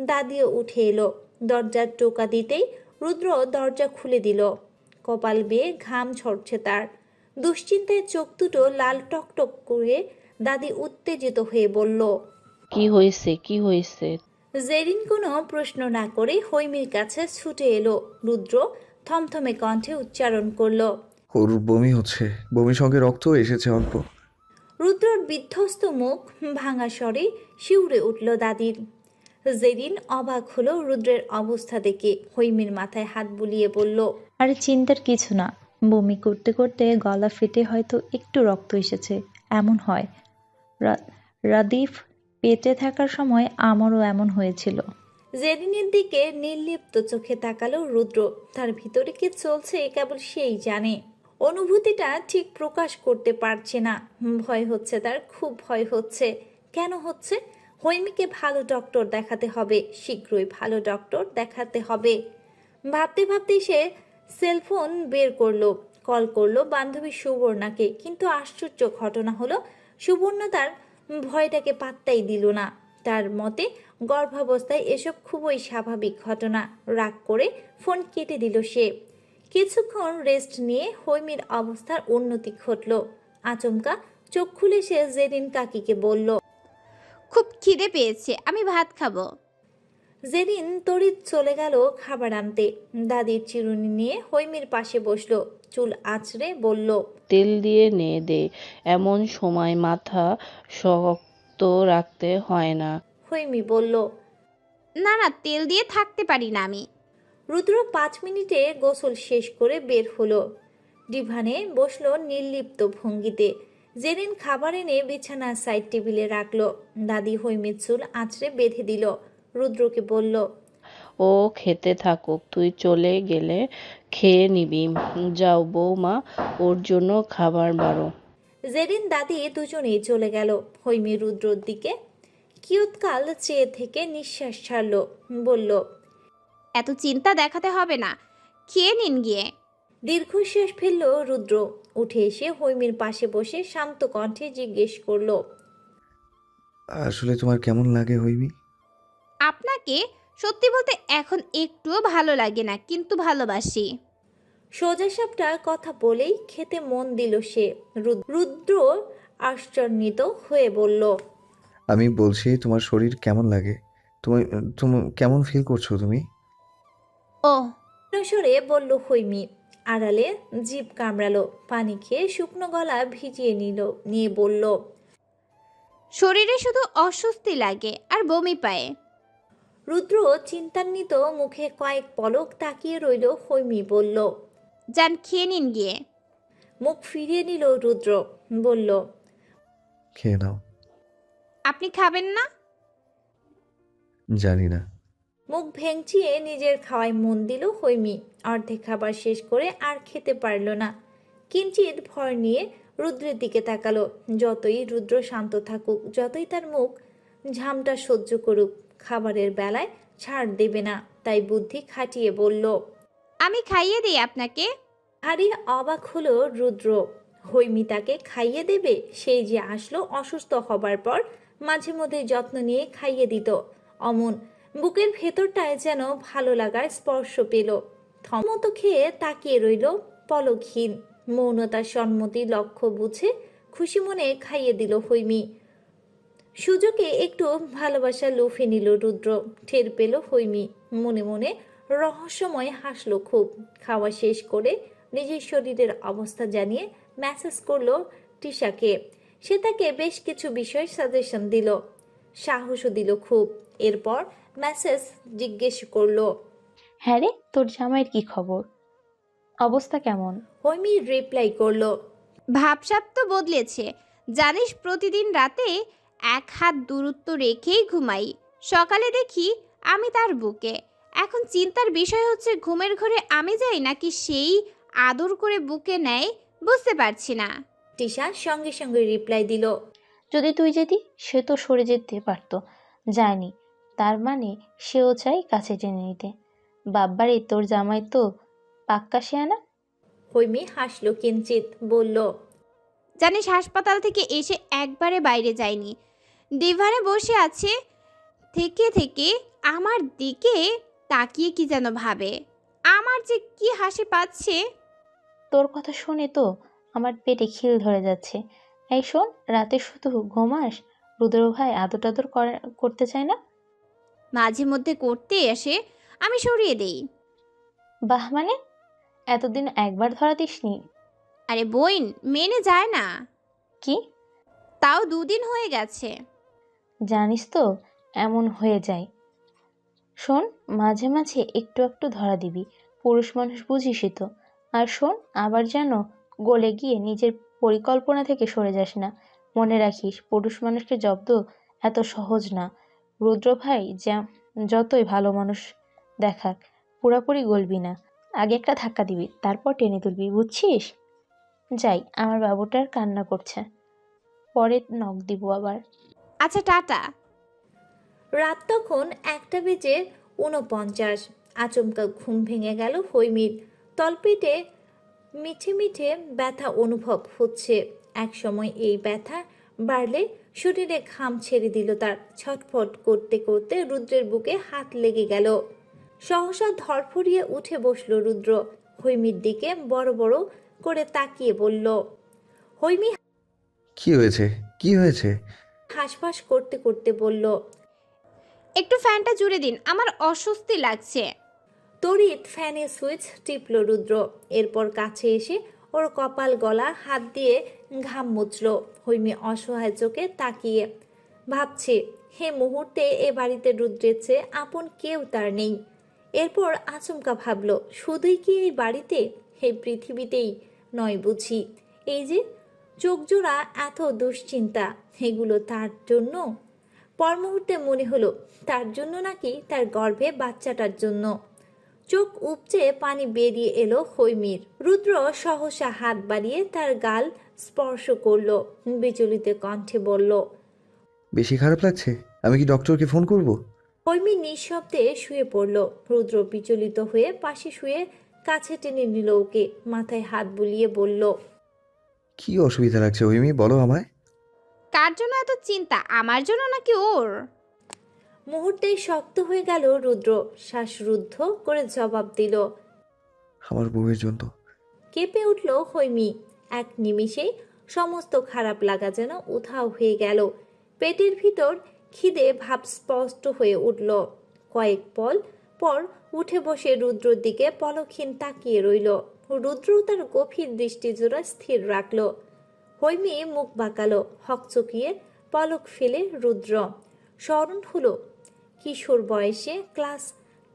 দাদিও উঠে এলো। দরজার টোকা দিতেই রুদ্র দরজা খুলে দিল। কপাল বেয়ে ঘাম ঝরছে তার। দুশ্চিন্তায় চোখ দুটো লাল টকটক করে দাদি উত্তেজিত হয়ে বলল, কি হয়েছে, কি হয়েছে? জেরিন কোনো প্রশ্ন না করে হৈমির কাছে ছুটে এলো। রুদ্র থমথমে কণ্ঠে উচ্চারণ করলো, ওর বমি হচ্ছে, বমির সঙ্গে রক্ত এসেছে অল্প। রুদ্রর বিধ্বস্ত মুখ ভাঙা স্বরে শিউরে উঠল দাদির। জেরিন অবাক হলো রুদ্রের অবস্থা দেখে। হৈমির মাথায় হাত বুলিয়ে বলল, আরে চিন্তার কিছু না, বমি করতে করতে গলা ফেটে হয়তো একটু রক্ত এসেছে, এমন হয়। রাদিফ পেটে থাকার সময় আমারও এমন হয়েছিল। জেরিনের দিকে নির্লিপ্ত চোখে তাকালো রুদ্র। তার ভিতরে কি চলছে কেবল সেই জানে। অনুভূতিটা ঠিক প্রকাশ করতে পারছে না। ভয় হচ্ছে তার, খুব ভয় হচ্ছে। কেন হচ্ছে? হৈমিকে ভালো ডক্টর দেখাতে হবে, শীঘ্রই ভালো ডক্টর দেখাতে হবে। ভাবতে ভাবতে সে সেলফোন বের করলো। কল করলো বান্ধবী সুবর্ণাকে। কিন্তু আশ্চর্য ঘটনা হলো, সুবর্ণা তার ভয়টাকে পাত্তাই দিল না। তার মতে গর্ভাবস্থায় এসব খুবই স্বাভাবিক ঘটনা। রাগ করে ফোন কেটে দিল সে। কিছুক্ষণ রেস্ট নিয়ে হৈমির অবস্থার উন্নতি ঘটল। আচমকা চোখ খুলে সে জেরিন কাকিকে বলল, খুব খিদে পেয়েছে, আমি ভাত খাবো। জেরিন তড়িৎ চলে গেল খাবার আনতে। দাদির চিরুনি নিয়ে হৈমির পাশে বসলো। চুল আঁচড়ে বলল, তেল দিয়ে নে দে, এমন সময় মাথা শক্ত রাখতে হয় না। হৈমি বলল। না না, তেল দিয়ে থাকতে পারি না আমি। রুদ্র 5 মিনিটে গোসল শেষ করে বের হলো। ডিভানে বসলো নির্লিপ্ত ভঙ্গিতে। জেরিন খাবার এনে বিছানার সাইড টেবিলে রাখলো। দাদি হৈমির চুল আঁচড়ে বেঁধে দিল। রুদ্রকে বলল, ও খেতে থাকুক, তুই চলে গেলে খেয়ে নিবি। যাও বৌমা, ওর জন্য খাবার বাড়ো। জেরিন দাদি দুজনেই চলে গেল। হৈমি রুদ্রর দিকে কিয়ৎকাল চেয়ে থেকে নিঃশ্বাস ছাড়ল। বলল, এত চিন্তা দেখাতে হবে না, খেয়ে নিন গিয়ে। দীর্ঘশ্বাস ফেলল রুদ্র। উঠে এসে হৈমির পাশে বসে শান্ত কণ্ঠে জিজ্ঞেস করলো, আসলে তোমার কেমন লাগে হৈমি? আপনাকে সত্যি বলতে এখন একটুও ভালো লাগে না, কিন্তু ভালোবাসি। সোজাসাপটা কথা বলেই খেতে মন দিল সে। রুদ্র আশ্চর্যিত হয়ে বলল, আমি বলছি তোমার শরীর কেমন লাগে, তুমি তুমি কেমন ফিল করছো তুমি? ও সরে বলল হৈমি। আড়ালে জিভ কামড়ালো। পানি খেয়ে শুকনো গলা ভিজিয়ে নিয়ে বলল, শরীরে শুধু অস্বস্তি লাগে আর বমি পায়। রুদ্র চিন্তান্বিত মুখে কয়েক পলক তাকিয়ে রইল। হৈমি বলল, যান খেয়ে নিন গিয়ে। মুখ ফিরিয়ে নিল রুদ্র। বলল, খেয়ে নাও। আপনি খাবেন না? জানি না। মুখ ভেঙচিয়ে নিজের খাওয়ায় মন দিল হৈমি। অর্ধেক খাবার শেষ করে আর খেতে পারল না। কিঞ্চিত ভয় নিয়ে রুদ্রের দিকে তাকালো। যতই রুদ্র শান্ত থাকুক, যতই তার মুখ ঝামটা সহ্য করুক, খাবারের বেলায় ছাড় দেবে না। তাই বুদ্ধি খাটিয়ে বলল, আমি খাইয়ে দিই আপনাকে। ভারী অবাক হলো রুদ্র। হৈমি তাকে খাইয়ে দেবে? সেই যে আসলো অসুস্থ হবার পর, মাঝে মধ্যে যত্ন নিয়ে খাইয়ে দিত। অমন বুকের ভেতরটায় যেন ভালো লাগার স্পর্শ পেল। থমতো খেয়ে তাকিয়ে রইল পলকহীন। মৌনতার সম্মতি লক্ষ্য বুঝে খুশি মনে খাইয়ে দিল হৈমি। সুযোগে একটু ভালোবাসা লুফে নিল রুদ্র। টের পেল হৈমি। মনে মনে রহস্যময় হাসলো খুব। খাওয়া শেষ করে নিজের শরীরের অবস্থা জানিয়ে মেসেজ করলো টিশাকে। সে তাকে বেশ কিছু বিষয় সাজেশন দিল, সাহসও দিল খুব। এরপর মেসেজ জিজ্ঞেস করলো, হ্যাঁ রে, তোর জামাইয়ের কি খবর? অবস্থা কেমন? হৈমি রিপ্লাই করলো, ভাবসাব তো বদলেছে। জানিস, প্রতিদিন রাতে 1 হাত দূরত্ব রেখেই ঘুমাই। সকালে দেখি আমি তার বুকে। এখন চিন্তার বিষয় হচ্ছে, ঘুমের ঘরে আমি যাই নাকি সেই আদর করে বুকে নেয়, বুঝতে পারছি না। টিশা সঙ্গে সঙ্গে রিপ্লাই দিল, যদি তুই যেতি সে তো সরে যেতে পারতো, যায়নি, তার মানে সেও চাই কাছে টেনে নিতে। বাব্বারে, তোর জামাই তো পাক্কা শেয়ানা। হৈমি হাসলো কিঞ্চিত, বলল, জানিস, হাসপাতাল থেকে এসে একবারে বাইরে যায়নি। ডিভানে বসে আছে, থেকে থেকে আমার দিকে তাকিয়ে কি যেন ভাবে। আমার যে কি হাসি পাচ্ছে। তোর কথা শুনে তো আমার পেটে খিল ধরে যাচ্ছে। এই শোন, রাতে শুধু ঘুমাস? রুদ্র ভাই আদর টাদর করতে চায় না? মাঝে মধ্যে করতে এসে আমি সরিয়ে দেই। বাহ, মানে এতদিন একবার ধরা দিসনি? আরে বইন, মেনে যায় না। কি? তাও 2 দিন হয়ে গেছে। জানিস তো এমন হয়ে যায়। শোন, মাঝে মাঝে একটু একটু ধরা দিবি, পুরুষ মানুষ বুঝিসই তো। আর শোন, আবার যেন গলে গিয়ে নিজের পরিকল্পনা থেকে সরে যাস না। মনে রাখিস, পুরুষ মানুষকে জব্দ এত সহজ না। রুদ্র ভাই যতই ভালো মানুষ দেখাক, পুরাপুরি গলবি না। আগে একটা ধাক্কা দিবি, তারপর টেনে তুলবি, বুঝছিস? যাই, আমার বাবুটার কান্না করছে, পরে নখ দিব আবার। আচ্ছা, টাটা। রাত তখন 1:49। আচমকা ঘুম ভেঙে গেল হৈমির। তলপেটে মিঠে মিঠে ব্যথা অনুভব হচ্ছে। এক সময় এই ব্যথা বাড়লে শরীরে ঘাম ছেড়ে দিল তার। ছটফট করতে করতে রুদ্রের বুকে হাত লেগে গেল। সহসা ধরফরিয়ে উঠে বসলো রুদ্র। হৈমির দিকে বড় বড় করে তাকিয়ে বলল, হৈমি কি হয়েছে? কি হয়েছে? হাঁসফাঁস করতে করতে বলল, একটু ফ্যানটা জুড়ে দিন, আমার অস্বস্তি লাগছে। তড়িৎ ফ্যানের সুইচ টিপল রুদ্র। এরপর কাছে এসে ওর কপাল গলা হাত দিয়ে ঘাম মুছল। হৈমি অসহায় চোখে তাকিয়ে ভাবছে, হে মুহূর্তে এ বাড়িতে রুদ্রের চেয়ে আপন কেউ তার নেই। এরপর আচমকা ভাবল, শুধুই কি এই বাড়িতে, এই পৃথিবীতেই নয় বুঝি? এই যে চোখজোড়া এত দুশ্চিন্তা, এগুলো তার জন্য? পর মুহূর্তে মনে হলো, তার জন্য নাকি তার গর্ভে বাচ্চাটার জন্য। চোখ উপচে পানি বেরিয়ে এলো হৈমির। রুদ্র সহসা হাত বাড়িয়ে তার গাল স্পর্শ করলো। বিচলিত কণ্ঠে বলল, বেশি খারাপ লাগছে? আমি কি ডক্টরকে ফোন করব? হৈমি নিঃশব্দে শুয়ে পড়ল। রুদ্র বিচলিত হয়ে পাশে শুয়ে কাছে টেনে নিল ওকে। মাথায় হাত বুলিয়ে বলল, কি অসুবিধা লাগছে হৈমি, বলো আমায়। কার জন্য এত চিন্তা, আমার জন্য নাকি ওর? মুহূর্তেই শক্ত হয়ে গেল রুদ্র। শ্বাসরুদ্ধ করে জবাব দিল, আমার বউয়ের জন্য। কেঁপে উঠল হৈমি। এক নিমিষেই সমস্ত খারাপ লাগা যেন উধাও হয়ে গেল। পেটের ভিতর খিদে ভাব স্পষ্ট হয়ে উঠল। কয়েক পল পর উঠে বসে রুদ্রর দিকে পলকহীন তাকিয়ে রইল। রুদ্র তার গভীর দৃষ্টিজোড়া স্থির রাখল। হৈমি মুখ বাঁকালো, হকচকিয়ে পলক ফেলে রুদ্র। স্মরণ হলো কিশোর বয়সে ক্লাস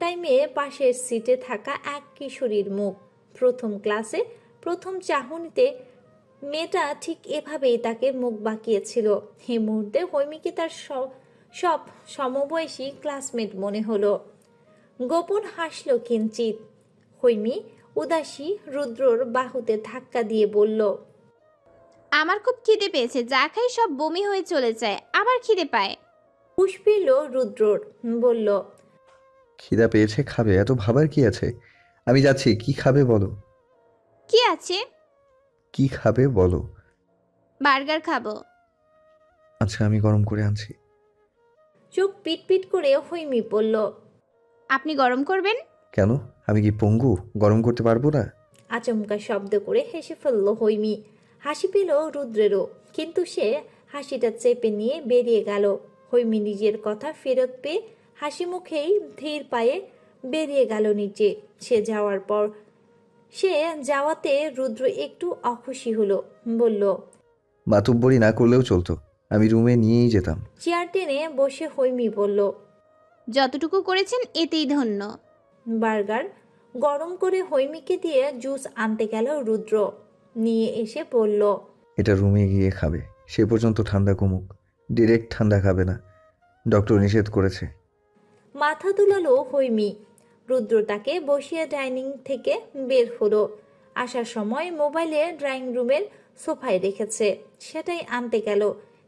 টাইমে পাশের সিটে থাকা এক কিশোরীর মুখ। প্রথম ক্লাসে প্রথম চাহনিতে মেয়েটা ঠিক এভাবেই তাকে মুখ বাঁকিয়েছিল। এই মুহূর্তে হৈমিকে তার সব সমবয়সী ক্লাসমেট মনে হলো। গোপন হাসল কিঞ্চিত। হৈমি উদাসী রুদ্রর বাহুতে ধাক্কা দিয়ে বলল, আমার খুব খিদে পেয়েছে, যা খাই সব বমি হয়ে চলে যায়, আবার খিদে পায়। হুঁশ পেল রুদ্রর, বলল, খিদা পেয়েছে, খাবে, এত ভাবার কি আছে? আমি যাচ্ছি, কি খাবে বলো? কি আছে? কি খাবে বলো? বার্গার খাবো। আচ্ছা, আমি গরম করে আনছি। চোখ পিটপিট করে হৈমি বলল। আপনি গরম করবেন? কেন? আমি কি পঙ্গু? গরম করতে পারবো না? আচমকা শব্দ করে হেসে ফেলল হৈমি। হাসি পেল রুদ্রেরও, কিন্তু সে হাসিটা চেপে নিয়ে বেরিয়ে গেল। হৈমি নিজের কথা ফেরত পেয়ে হাসি মুখেই ধীর পায়ে বেরিয়ে গেল নিচে। সে যাওয়াতে রুদ্র একটু অখুশি হলো, বলল। মাতুব্বরি না করলেও চলতো, আমি রুমে নিয়েই যেতাম। চেয়ার টেনে বসে হৈমি বলল। যতটুকু করেছেন এতেই ধন্য। বার্গার গরম করে হৈমিকে দিয়ে জুস আনতে গেল রুদ্র। নিয়ে এসে বলল। এটা রুমে গিয়ে খাবে, সে পর্যন্ত ঠান্ডা কমুক। ডিরেক্ট ঠান্ডা খাবে না, ডক্টর নিষেধ করেছে। মাথা দুলালো হৈমি। রুদ্র তাকে বসিয়ে ডাইনিং থেকে বের হলো। আসার সময় মোবাইলে ড্রয়িং রুমের সোফায় রেখেছে, সেটাই আনতে গেল।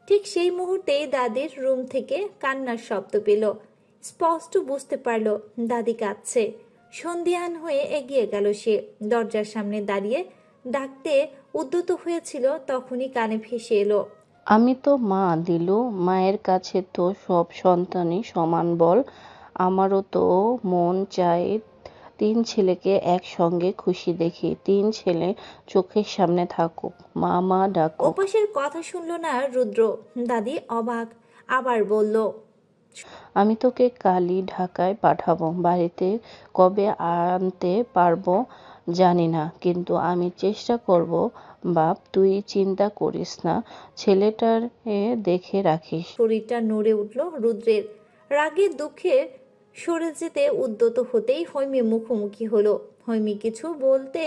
ঠিক সেই মুহূর্তেই দাদির রুম থেকে কান্নার শব্দ পেল। স্পষ্ট বুঝতে পারল দাদি কাঁদছে। সন্ধিয়ান হয়ে এগিয়ে গেল সে। দরজার সামনে দাঁড়িয়ে ডাকতে উদ্যত হয়েছিল, তখনই কানে ভেসে এলো। আমি তো মা দিলু, মায়ের কাছে তো সব সন্তানই সমান বল। আমারও তো মন চায় 3 ছেলেকে একসঙ্গে খুশি দেখি, 3 ছেলে চোখের সামনে থাকুক, মা মা ডাকুক। ওপাশের কথা শুনল না রুদ্র। দাদি অবাক, আবার বলল। আমি তোকে কালই ঢাকায় পাঠাবো, বাড়িতে কবে আনতে পারবো জানি না, কিন্তু আমি চেষ্টা করব। বাপ, তুই চিন্তা করিস না, ছেলেটার দেখে রাখিস। শরীরটা নড়ে উঠল রুদ্রের। রাগে দুঃখে সরে যেতে উদ্যত হতেই হৈমি মুখোমুখি হলো। হৈমি কিছু বলতে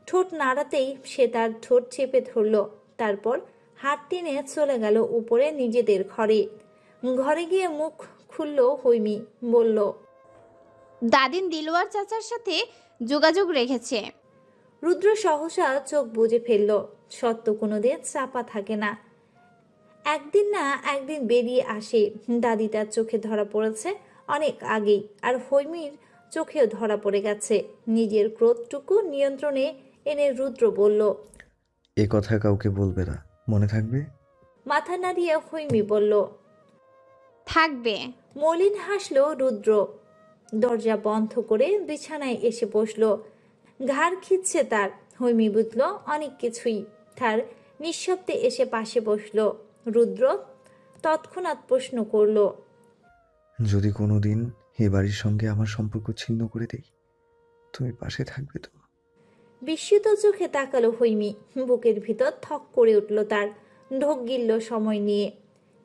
ঠোঁট নাড়াতেই সে তার ঠোঁট চেপে ধরল। তারপর হাত টেনে চলে গেল উপরে নিজেদের ঘরে। ঘরে গিয়ে মুখ খুলল হৈমি, বলল। দাদিন দিলওয়ার চাচার সাথে যোগাযোগ রেখেছে। রুদ্র সহসা চোখ বুজে ফেলল। সত্য কোনোদিন চাপা থাকে না, একদিন না একদিন বেরিয়ে আসে। দাদি তার চোখে ধরা পড়েছে অনেক আগেই, আর হৈমির চোখেও ধরা পড়ে গেছে। নিজের ক্রোধটুকু নিয়ন্ত্রণে এনে রুদ্র বলল। এ কথা কাউকে বলবে না, মনে থাকবে? মাথা নাড়িয়ে হৈমি বলল। থাকবে। মলিন হাসল রুদ্র। দরজা বন্ধ করে বিছানায় এসে বসল। ঘাড় খিচ্ছে তার। হৈমি বুঝল অনেক কিছুই। তার নিঃশব্দে এসে পাশে বসল। রুদ্র তৎক্ষণাৎ প্রশ্ন করল। যদি কোনোদিন এ বাড়ির সঙ্গে আমার সম্পর্ক ছিন্ন করে দেই, তুমি পাশে থাকবে তো? বিস্মিত চোখে তাকালো হৈমি। বুকের ভিতর থক করে উঠল তার। ঢোক গিলল সময় নিয়ে।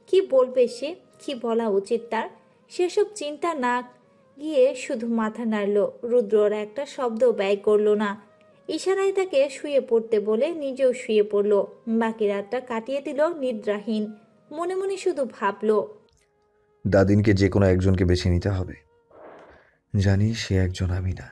কি বলবে সে, কি বলা উচিত তার, সেসব চিন্তা না গিয়ে শুধু মাথা নাড়ল। রুদ্রর একটা শব্দ ব্যয় করলো না। ইশারায় তাকে শুয়ে পড়তে বলে নিজেও শুয়ে পড়ল। বাকি রাতটা কাটিয়ে দিল নিদ্রাহীন। মনে মনে শুধু ভাবল। দাদিনকে যে কোনো একজনকে বেছে নিতে হবে, জানি সে একজন আমি না।